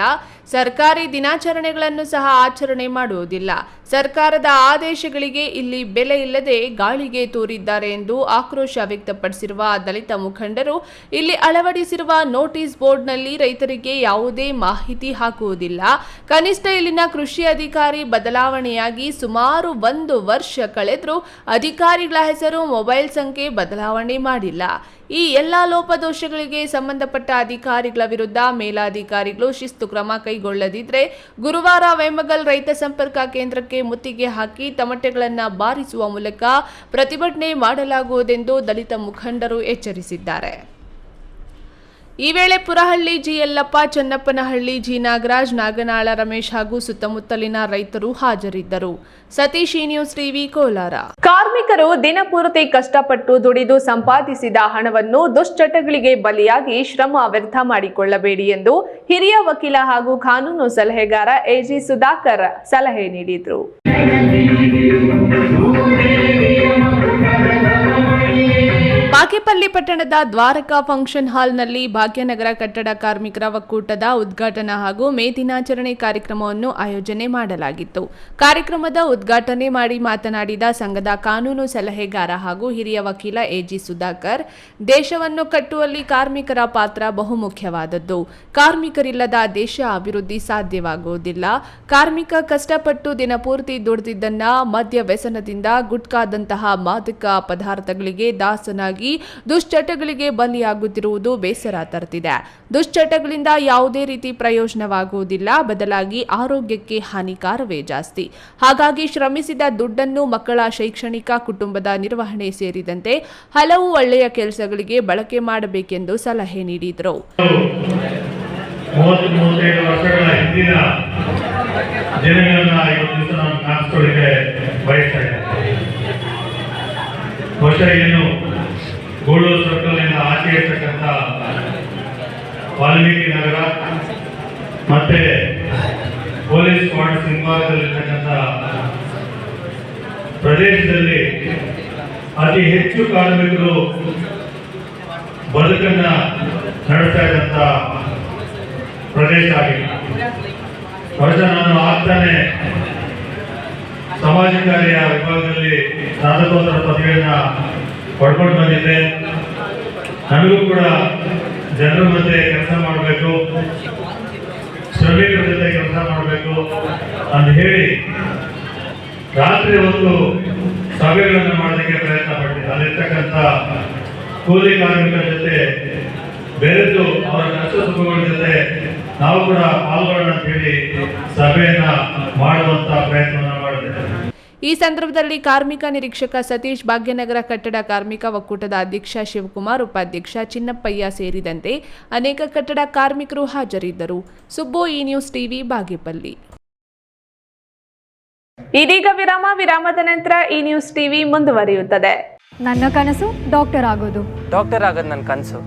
ಸರ್ಕಾರಿ ದಿನಾಚರಣೆಗಳನ್ನು ಸಹ ಆಚರಣೆ ಮಾಡುವುದಿಲ್ಲ. ಸರ್ಕಾರದ ಆದೇಶಗಳಿಗೆ ಇಲ್ಲಿ ಬೆಲೆ ಇಲ್ಲದೆ ಗಾಳಿಗೆ ತೂರಿದ್ದಾರೆ ಎಂದು ಆಕ್ರೋಶ ವ್ಯಕ್ತಪಡಿಸಿರುವ ದಲಿತ ಮುಖಂಡರು, ಇಲ್ಲಿ ಅಳವಡಿಸಿರುವ ನೋಟಿಸ್ ಬೋರ್ಡ್ನಲ್ಲಿ ರೈತರಿಗೆ ಯಾವುದೇ ಮಾಹಿತಿ ಹಾಕುವುದಿಲ್ಲ. ಕನಿಷ್ಠ ಇಲ್ಲಿನ ಕೃಷಿ ಅಧಿಕಾರಿ ಬದಲಾವಣೆಯಾಗಿ ಸುಮಾರು 1 ವರ್ಷ ಕಳೆದರೂ ಅಧಿಕಾರಿಗಳ ಹೆಸರು, ಮೊಬೈಲ್ ಸಂಖ್ಯೆ ಬದಲಾವಣೆ ಮಾಡಿಲ್ಲ. ಈ ಎಲ್ಲ ಲೋಪದೋಷಗಳಿಗೆ ಸಂಬಂಧಪಟ್ಟ ಅಧಿಕಾರಿಗಳ ವಿರುದ್ಧ ಮೇಲಾಧಿಕಾರಿಗಳು ಶಿಸ್ತು ಕ್ರಮ ಕೈಗೊಳ್ಳದಿದ್ದರೆ ಗುರುವಾರ ವೇಮಗಲ್ ರೈತ ಸಂಪರ್ಕ ಕೇಂದ್ರಕ್ಕೆ ಮುತ್ತಿಗೆ ಹಾಕಿ ತಮಟೆಗಳನ್ನು ಬಾರಿಸುವ ಮೂಲಕ ಪ್ರತಿಭಟನೆ ಮಾಡಲಾಗುವುದೆಂದು ದಲಿತ ಮುಖಂಡರು ಎಚ್ಚರಿಸಿದ್ದಾರೆ. ಈ ವೇಳೆ ಪುರಹಳ್ಳಿ ಜಿ ಯಲ್ಲಪ್ಪ, ಚನ್ನಪ್ಪನಹಳ್ಳಿ ಜಿ ನಾಗರಾಜ್, ನಾಗನಾಳ ರಮೇಶ್ ಹಾಗೂ ಸುತ್ತಮುತ್ತಲಿನ ರೈತರು ಹಾಜರಿದ್ದರು. ಸತೀಶ್, ಈ ನ್ಯೂಸ್ ಟಿವಿ, ಕೋಲಾರ. ಕಾರ್ಮಿಕರು ದಿನಪೂರ್ತಿ ಕಷ್ಟಪಟ್ಟು ದುಡಿದು ಸಂಪಾದಿಸಿದ ಹಣವನ್ನು ದುಶ್ಚಟಗಳಿಗೆ ಬಲಿಯಾಗಿ ಶ್ರಮ ವ್ಯರ್ಥ ಮಾಡಿಕೊಳ್ಳಬೇಡಿ ಎಂದು ಹಿರಿಯ ವಕೀಲ ಹಾಗೂ ಕಾನೂನು ಸಲಹೆಗಾರ AG ಸುಧಾಕರ್ ಸಲಹೆ ನೀಡಿದರು. ಬಾಗೇಪಲ್ಲಿ ಪಟ್ಟಣದ ದ್ವಾರಕಾ ಫಂಕ್ಷನ್ ಹಾಲ್ನಲ್ಲಿ ಭಾಗ್ಯನಗರ ಕಟ್ಟಡ ಕಾರ್ಮಿಕರ ಒಕ್ಕೂಟದ ಉದ್ಘಾಟನಾ ಹಾಗೂ ಮೇ ದಿನಾಚರಣೆ ಕಾರ್ಯಕ್ರಮವನ್ನು ಆಯೋಜನೆ ಮಾಡಲಾಗಿತ್ತು. ಕಾರ್ಯಕ್ರಮದ ಉದ್ಘಾಟನೆ ಮಾಡಿ ಮಾತನಾಡಿದ ಸಂಘದ ಕಾನೂನು ಸಲಹೆಗಾರ ಹಾಗೂ ಹಿರಿಯ ವಕೀಲ AG ಸುಧಾಕರ್, ದೇಶವನ್ನು ಕಟ್ಟುವಲ್ಲಿ ಕಾರ್ಮಿಕರ ಪಾತ್ರ ಬಹುಮುಖ್ಯವಾದದ್ದು. ಕಾರ್ಮಿಕರಿಲ್ಲದ ದೇಶ ಅಭಿವೃದ್ಧಿ ಸಾಧ್ಯವಾಗುವುದಿಲ್ಲ. ಕಾರ್ಮಿಕ ಕಷ್ಟಪಟ್ಟು ದಿನಪೂರ್ತಿ ದುಡಿದಿದ್ದನ್ನ ಮದ್ಯ ವ್ಯಸನದಿಂದ, ಗುಟ್ಕಾದಂತಹ ಮಾದಕ ಪದಾರ್ಥಗಳಿಗೆ ದಾಸನಾಗಿ ದುಶ್ಚಟಗಳಿಗೆ ಬಲಿಯಾಗುತ್ತಿರುವುದು ಬೇಸರ ತರುತ್ತಿದೆ. ದುಶ್ಚಟಗಳಿಂದ ಯಾವುದೇ ರೀತಿ ಪ್ರಯೋಜನವಾಗುವುದಿಲ್ಲ, ಬದಲಾಗಿ ಆರೋಗ್ಯಕ್ಕೆ ಹಾನಿಕಾರವೇ ಜಾಸ್ತಿ. ಹಾಗಾಗಿ ಶ್ರಮಿಸಿದ ದುಡ್ಡನ್ನು ಮಕ್ಕಳ ಶೈಕ್ಷಣಿಕ, ಕುಟುಂಬದ ನಿರ್ವಹಣೆ ಸೇರಿದಂತೆ ಹಲವು ಒಳ್ಳೆಯ ಕೆಲಸಗಳಿಗೆ ಬಳಕೆ ಮಾಡಬೇಕೆಂದು ಸಲಹೆ ನೀಡಿದರು. 30-35 ವರ್ಷಗಳ ಹಿಂದಿನ ದಿನಗಳನ್ನ ಇವತ್ತು ನಾನು ಕಾಣಿಸ್ಕೊಳ್ಳಿಕ್ಕೆ ಬಯಸ್ತಾ ಇದ್ದೇನೆ. ಬಹುಶಃ ಏನು ಗೂಳೂರು ಸರ್ಕಲ್ನಿಂದ ಆಚೆ ಇರ್ತಕ್ಕಂಥ ವಾಲ್ಮೀಕಿ ನಗರ ಮತ್ತೆ ಪೊಲೀಸ್ ಕ್ವಾರ್ಟರ್ಸ್ ಹಿಂಭಾಗದಲ್ಲಿರ್ತಕ್ಕಂಥ ಪ್ರದೇಶದಲ್ಲಿ ಅತಿ ಹೆಚ್ಚು ಕಾರ್ಮಿಕರು ಬದುಕನ್ನ ನಡೆಸ್ತಾ ಇದ್ದಂಥ ಪ್ರದೇಶ ಆಗಿದೆ. ಬಹುಶಃ ನಾನು ಆಗ್ತಾನೆ ಸಮಾಜ ಕಾರ್ಯ ವಿಭಾಗದಲ್ಲಿ ಸ್ನಾತಕೋತ್ತರ ಪದವಿಯನ್ನ ಪಡ್ಕೊಂಡು ಬಂದಿದ್ದೆ. ನನಗೂ ಕೂಡ ಜನರ ಮಧ್ಯೆ ಕೆಲಸ ಮಾಡಬೇಕು, ಶ್ರಮಿಕರ ಜೊತೆ ಕೆಲಸ ಮಾಡಬೇಕು ಅಂತ ಹೇಳಿ ರಾತ್ರಿ ಹೊತ್ತು ಸಭೆಗಳನ್ನು ಮಾಡೋದಕ್ಕೆ ಪ್ರಯತ್ನ ಪಟ್ಟಿದ್ದೆ. ಅಲ್ಲಿರ್ತಕ್ಕಂಥ ಕೂಲಿ ಕಾರ್ಮಿಕರ ಜೊತೆ ಬೆರೆತು ಅವರ ಕಷ್ಟ ಸುಖಗಳ ಜೊತೆ ನಾವು ಕೂಡ ಪಾಲ್ಗೊಳ್ಳೋಣ ಅಂತ ಹೇಳಿ ಸಭೆಯನ್ನ ಮಾಡುವಂತ ಪ್ರಯತ್ನವನ್ನ ಮಾಡಿದೆ. ಈ ಸಂದರ್ಭದಲ್ಲಿ ಕಾರ್ಮಿಕ ನಿರೀಕ್ಷಕ ಸತೀಶ್, ಭಾಗ್ಯನಗರ ಕಟ್ಟಡ ಕಾರ್ಮಿಕ ಒಕ್ಕೂಟದ ಅಧ್ಯಕ್ಷ ಶಿವಕುಮಾರ್, ಉಪಾಧ್ಯಕ್ಷ ಚಿನ್ನಪ್ಪಯ್ಯ ಸೇರಿದಂತೆ ಅನೇಕ ಕಟ್ಟಡ ಕಾರ್ಮಿಕರು ಹಾಜರಿದ್ದರು. ಸುಬ್ಬು, ಈ ನ್ಯೂಸ್ ಟಿವಿ, ಬಾಗೇಪಲ್ಲಿ. ಇದೀಗ ವಿರಾಮದ ನಂತರ ಈ ನ್ಯೂಸ್ ಟಿವಿ ಮುಂದುವರಿಯುತ್ತದೆ. ನನ್ನ ಕನಸು ಡಾಕ್ಟರ್ ಆಗೋದು. ಡಾಕ್ಟರ್ ಆಗೋದು ನನ್ನ ಕನಸು.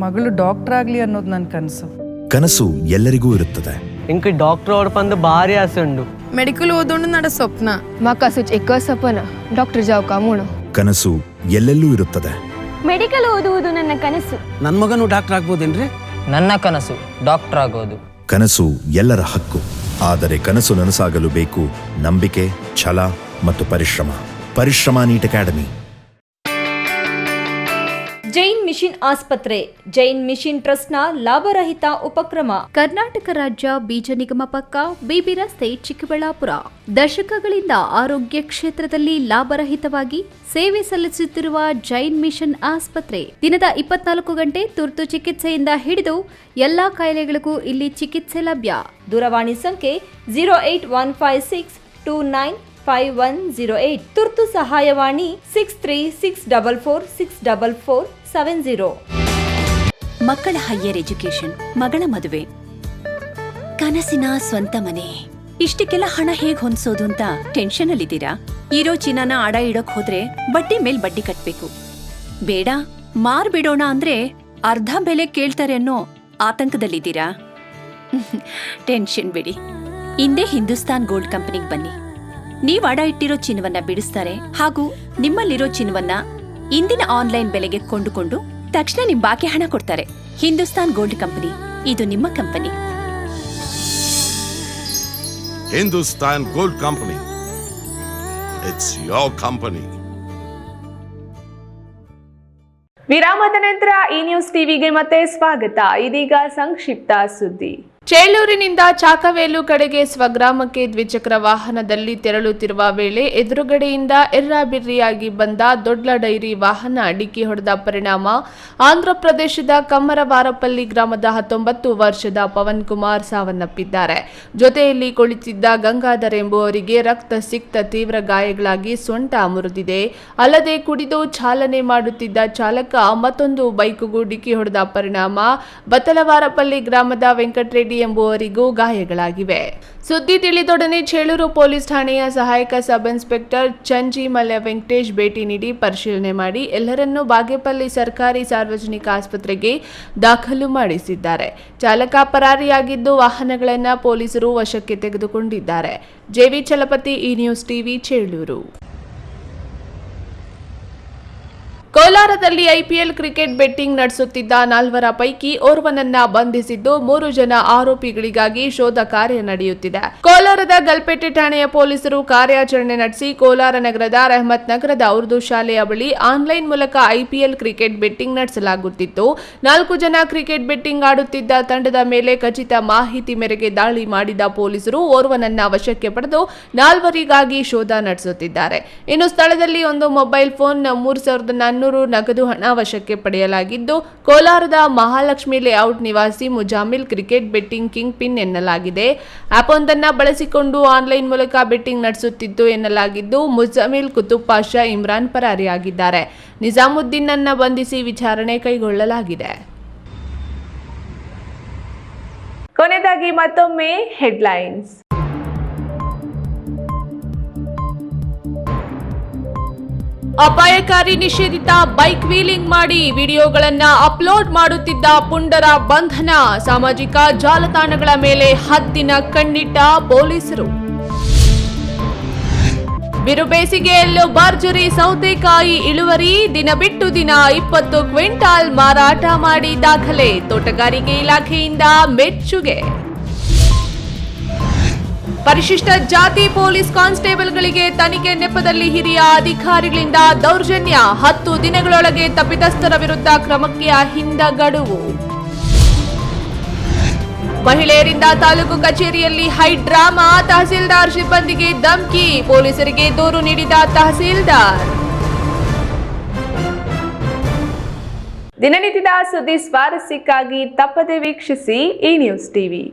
ಮಗಳು ಡಾಕ್ಟರ್ ಆಗ್ಲಿ ಅನ್ನೋದು ನನ್ನ ಕನಸು. ಕನಸು ಎಲ್ಲರಿಗೂ ಇರುತ್ತದೆ. ಇಂಕ ಡಾಕ್ಟರ್ ಓಡ್ ಬಂದು ಭಾರಿ ಆಸೆ ಉಂಡು. ಮೆಡಿಕಲ್ ಓದೋಣ ನಡ ಸ್ವಪ್ನ. ಮಕ್ಕಸು ಚಿಕ್ಕ ಸಪನ ಡಾಕ್ಟರ್ ಜಾವ್ ಕಾಮೂಣ. ಕನಸು ಎಲ್ಲೆಲ್ಲೂ ಇರುತ್ತದೆ. ಮೆಡಿಕಲ್ ಓದುವುದು ನನ್ನ ಕನಸು. ನನ್ನ ಮಗನು ಡಾಕ್ಟರ್ ಆಗ್ಬೋದೇನ್ರಿ? ನನ್ನ ಕನಸು ಡಾಕ್ಟರ್ ಆಗೋದು. ಕನಸು ಎಲ್ಲರ ಹಕ್ಕು, ಆದರೆ ಕನಸು ನನಸಾಗಲು ಬೇಕು ನಂಬಿಕೆ, ಛಲ ಮತ್ತು ಪರಿಶ್ರಮ ನೀಟ್ ಅಕಾಡೆಮಿ. ಜೈನ್ ಮಿಷನ್ ಆಸ್ಪತ್ರೆ, ಜೈನ್ ಮಿಷನ್ ಟ್ರಸ್ಟ್ನ ಲಾಭರಹಿತ ಉಪಕ್ರಮ. ಕರ್ನಾಟಕ ರಾಜ್ಯ ಬೀಜ ನಿಗಮ ಪಕ್ಕ, ಬಿಬಿ ರಸ್ತೆ, ಚಿಕ್ಕಬಳ್ಳಾಪುರ. ದಶಕಗಳಿಂದ ಆರೋಗ್ಯ ಕ್ಷೇತ್ರದಲ್ಲಿ ಲಾಭರಹಿತವಾಗಿ ಸೇವೆ ಸಲ್ಲಿಸುತ್ತಿರುವ ಜೈನ್ ಮಿಷನ್ ಆಸ್ಪತ್ರೆ ದಿನದ 24 ಗಂಟೆ ತುರ್ತು ಚಿಕಿತ್ಸೆಯಿಂದ ಹಿಡಿದು ಎಲ್ಲಾ ಕಾಯಿಲೆಗಳಿಗೂ ಇಲ್ಲಿ ಚಿಕಿತ್ಸೆ ಲಭ್ಯ. ದೂರವಾಣಿ ಸಂಖ್ಯೆ 08156295108. ತುರ್ತು ಸಹಾಯವಾಣಿ 6364464470. ಮಕ್ಕಳ ಹೈಯರ್ ಎಜುಕೇಶನ್, ಮಗಳ ಮದುವೆ, ಕನಸಿನ ಸ್ವಂತ ಮನೆ, ಇಷ್ಟಕ್ಕೆಲ್ಲ ಹಣ ಹೇಗ್ ಹೊಂದಿಸೋದು ಅಂತ ಟೆನ್ಷನ್ ಅಲ್ಲಿದ್ದೀರಾ? ಇರೋ ಚಿನ್ನನ ಅಡ ಇಡೋಕ್ ಹೋದ್ರೆ ಬಡ್ಡಿ ಮೇಲ್ ಬಡ್ಡಿ ಕಟ್ಬೇಕು. ಬೇಡ, ಮಾರ್ಬಿಡೋಣ ಅಂದ್ರೆ ಅರ್ಧ ಬೆಲೆ ಕೇಳ್ತಾರೆ ಅನ್ನೋ ಆತಂಕದಲ್ಲಿದ್ದೀರಾ? ಟೆನ್ಷನ್ ಬಿಡಿ, ಇಂದೇ ಹಿಂದೂಸ್ತಾನ್ ಗೋಲ್ಡ್ ಕಂಪನಿಗೆ ಬನ್ನಿ. ನೀವ್ ಅಡ ಇಟ್ಟಿರೋ ಚಿನ್ನವನ್ನ ಬಿಡಿಸ್ತಾರೆ ಹಾಗೂ ನಿಮ್ಮಲ್ಲಿರೋ ಚಿನ್ನವನ್ನ ಇಂದಿನ ಆನ್ಲೈನ್ ಬೆಲೆಗೆ ಕೊಂಡುಕೊಂಡು ತಕ್ಷಣ ನಿಮ್ ಬಾಕಿ ಹಣ ಕೊಡ್ತಾರೆ. ಹಿಂದೂಸ್ತಾನ್ ಗೋಲ್ಡ್ ಕಂಪನಿ, ಇದು ನಿಮ್ಮ company. Hindustan gold company, it's your company. ವಿರಾಮದ ನಂತರ ಈ ನ್ಯೂಸ್ ಟಿವಿಗೆ ಮತ್ತೆ ಸ್ವಾಗತ. ಇದೀಗ ಸಂಕ್ಷಿಪ್ತ ಸುದ್ದಿ. ಚೇಳೂರಿನಿಂದ ಚಾಕವೇಲು ಕಡೆಗೆ ಸ್ವಗ್ರಾಮಕ್ಕೆ ದ್ವಿಚಕ್ರ ವಾಹನದಲ್ಲಿ ತೆರಳುತ್ತಿರುವ ವೇಳೆ ಎದುರುಗಡೆಯಿಂದ ಎರ್ರಾಬಿರ್ರಿಯಾಗಿ ಬಂದ ದೊಡ್ಡ ಡೈರಿ ವಾಹನ ಡಿಕ್ಕಿ ಹೊಡೆದ ಪರಿಣಾಮ ಆಂಧ್ರಪ್ರದೇಶದ ಕಮ್ಮರವಾರಪಲ್ಲಿ ಗ್ರಾಮದ 19 ವರ್ಷದ ಪವನ್ ಕುಮಾರ್ ಸಾವನ್ನಪ್ಪಿದ್ದಾರೆ. ಜೊತೆಯಲ್ಲಿ ಕುಳಿತಿದ್ದ ಗಂಗಾಧರ್ ಎಂಬುವರಿಗೆ ರಕ್ತ ಸಿಕ್ತ ತೀವ್ರ ಗಾಯಗಳಾಗಿ ಸೊಂಟ ಮುರಿದಿದೆ. ಅಲ್ಲದೆ ಕುಡಿದು ಚಾಲನೆ ಮಾಡುತ್ತಿದ್ದ ಚಾಲಕ ಮತ್ತೊಂದು ಬೈಕ್ಗೂ ಡಿಕ್ಕಿ ಹೊಡೆದ ಪರಿಣಾಮ ಬತ್ತಲವಾರಪಲ್ಲಿ ಗ್ರಾಮದ ವೆಂಕಟರೆಡ್ಡಿ ಎಂಬುವರಿಗೂ ಗಾಯಗಳಾಗಿವೆ. ಸುದ್ದಿ ತಿಳಿದೊಡನೆ ಚೇಳೂರು ಪೊಲೀಸ್ ಠಾಣೆಯ ಸಹಾಯಕ ಸಬ್ ಇನ್ಸ್ಪೆಕ್ಟರ್ ಚಂಜಿಮಲೆ ವೆಂಕಟೇಶ್ ಭೇಟಿ ನೀಡಿ ಪರಿಶೀಲನೆ ಮಾಡಿ ಎಲ್ಲರನ್ನೂ ಬಾಗೇಪಲ್ಲಿ ಸರ್ಕಾರಿ ಸಾರ್ವಜನಿಕ ಆಸ್ಪತ್ರೆಗೆ ದಾಖಲು ಮಾಡಿಸಿದ್ದಾರೆ. ಚಾಲಕ ಪರಾರಿಯಾಗಿದ್ದು ವಾಹನಗಳನ್ನು ಪೊಲೀಸರು ವಶಕ್ಕೆ ತೆಗೆದುಕೊಂಡಿದ್ದಾರೆ. ಜೆವಿ ಚಲಪತಿ, ಈ ನ್ಯೂಸ್ ಟಿವಿ, ಚೇಳೂರು. ಕೋಲಾರದಲ್ಲಿ ಐಪಿಎಲ್ ಕ್ರಿಕೆಟ್ ಬೆಟ್ಟಿಂಗ್ ನಡೆಸುತ್ತಿದ್ದ 4 ಪೈಕಿ ಓರ್ವನನ್ನ ಬಂಧಿಸಿದ್ದು 3 ಜನ ಆರೋಪಿಗಳಿಗಾಗಿ ಶೋಧ ಕಾರ್ಯ ನಡೆಯುತ್ತಿದೆ. ಕೋಲಾರದ ಗಲ್ಪೇಟೆ ಠಾಣೆಯ ಪೊಲೀಸರು ಕಾರ್ಯಾಚರಣೆ ನಡೆಸಿ ಕೋಲಾರ ನಗರದ ರೆಹಮತ್ ನಗರದ ಉರ್ದು ಶಾಲೆಯ ಬಳಿ ಆನ್ಲೈನ್ ಮೂಲಕ ಐಪಿಎಲ್ ಕ್ರಿಕೆಟ್ ಬೆಟ್ಟಿಂಗ್ ನಡೆಸಲಾಗುತ್ತಿತ್ತು. 4 ಜನ ಕ್ರಿಕೆಟ್ ಬೆಟ್ಟಿಂಗ್ ಆಡುತ್ತಿದ್ದ ತಂಡದ ಮೇಲೆ ಖಚಿತ ಮಾಹಿತಿ ಮೇರೆಗೆ ದಾಳಿ ಮಾಡಿದ ಪೊಲೀಸರು ಓರ್ವನನ್ನ ವಶಕ್ಕೆ ಪಡೆದು 4ವರಿಗಾಗಿ ಶೋಧ ನಡೆಸುತ್ತಿದ್ದಾರೆ. ಇನ್ನು ಸ್ಥಳದಲ್ಲಿ ಒಂದು ಮೊಬೈಲ್ ಫೋನ್, 3400 ನಗದು ಹಣ ವಶಕ್ಕೆ ಪಡೆಯಲಾಗಿದ್ದು ಕೋಲಾರದ ಮಹಾಲಕ್ಷ್ಮಿ ಲೇಔಟ್ ನಿವಾಸಿ Muzammil cricket betting king pin ಎನ್ನಲಾಗಿದೆ. ಆಪ್ ಒಂದನ್ನು ಬಳಸಿಕೊಂಡು ಆನ್ಲೈನ್ ಮೂಲಕ ಬೆಟ್ಟಿಂಗ್ ನಡೆಸುತ್ತಿದ್ದು ಎನ್ನಲಾಗಿದ್ದು ಮುಜಾಮಿಲ್ ಕುತುಬ್ ಪಾಷಾ ಇಮ್ರಾನ್ ಪರಾರಿಯಾಗಿದ್ದಾರೆ. ನಿಜಾಮುದ್ದೀನ್ ಅನ್ನ ಬಂಧಿಸಿ ವಿಚಾರಣೆ ಕೈಗೊಳ್ಳಲಾಗಿದೆ. ಕೊನೆಯದಾಗಿ ಮತ್ತೊಮ್ಮೆ ಹೆಡ್ಲೈನ್ಸ್. ಅಪಾಯಕಾರಿ ನಿಷೇಧಿತ ಬೈಕ್ ವೀಲಿಂಗ್ ಮಾಡಿ ವಿಡಿಯೋಗಳನ್ನು ಅಪ್ಲೋಡ್ ಮಾಡುತ್ತಿದ್ದ ಪುಂಡರ ಬಂಧನ. ಸಾಮಾಜಿಕ ಜಾಲತಾಣಗಳ ಮೇಲೆ ಹದ್ದಿನ ಕಣ್ಣಿಟ್ಟ ಪೊಲೀಸರು. ಬಿರುಬೇಸಿಗೆಯಲ್ಲೂ ಭರ್ಜರಿ ಸೌತೆಕಾಯಿ ಇಳುವರಿ. ದಿನ ಬಿಟ್ಟು ದಿನ 20 ಕ್ವಿಂಟಾಲ್ ಮಾರಾಟ ಮಾಡಿ ದಾಖಲೆ. ತೋಟಗಾರಿಕೆ ಇಲಾಖೆಯಿಂದ ಮೆಚ್ಚುಗೆ. ಪರಿಶಿಷ್ಟ ಜಾತಿ ಪೊಲೀಸ್ ಕಾನ್ಸ್ಟೇಬಲ್ಗಳಿಗೆ ತನಿಖೆ ನೆಪದಲ್ಲಿ ಹಿರಿಯ ಅಧಿಕಾರಿಗಳಿಂದ ದೌರ್ಜನ್ಯ. 10 ದಿನಗಳೊಳಗೆ ತಪ್ಪಿತಸ್ಥರ ವಿರುದ್ಧ ಕ್ರಮಕ್ಕೆ ಅಹಿಂದ ಗಡುವು. ಮಹಿಳೆಯರಿಂದ ತಾಲೂಕು ಕಚೇರಿಯಲ್ಲಿ ಹೈ ಡ್ರಾಮಾ. ತಹಸೀಲ್ದಾರ್ ಸಿಬ್ಬಂದಿಗೆ ಧಮ್ಕಿ. ಪೊಲೀಸರಿಗೆ ದೂರು ನೀಡಿದ ತಹಸೀಲ್ದಾರ್. ದಿನನಿತ್ಯದ ಸುದ್ದಿ ಸ್ವಾರಸ್ಯಕ್ಕಾಗಿ ತಪ್ಪದೆ ವೀಕ್ಷಿಸಿ ಈ ನ್ಯೂಸ್ ಟಿವಿ.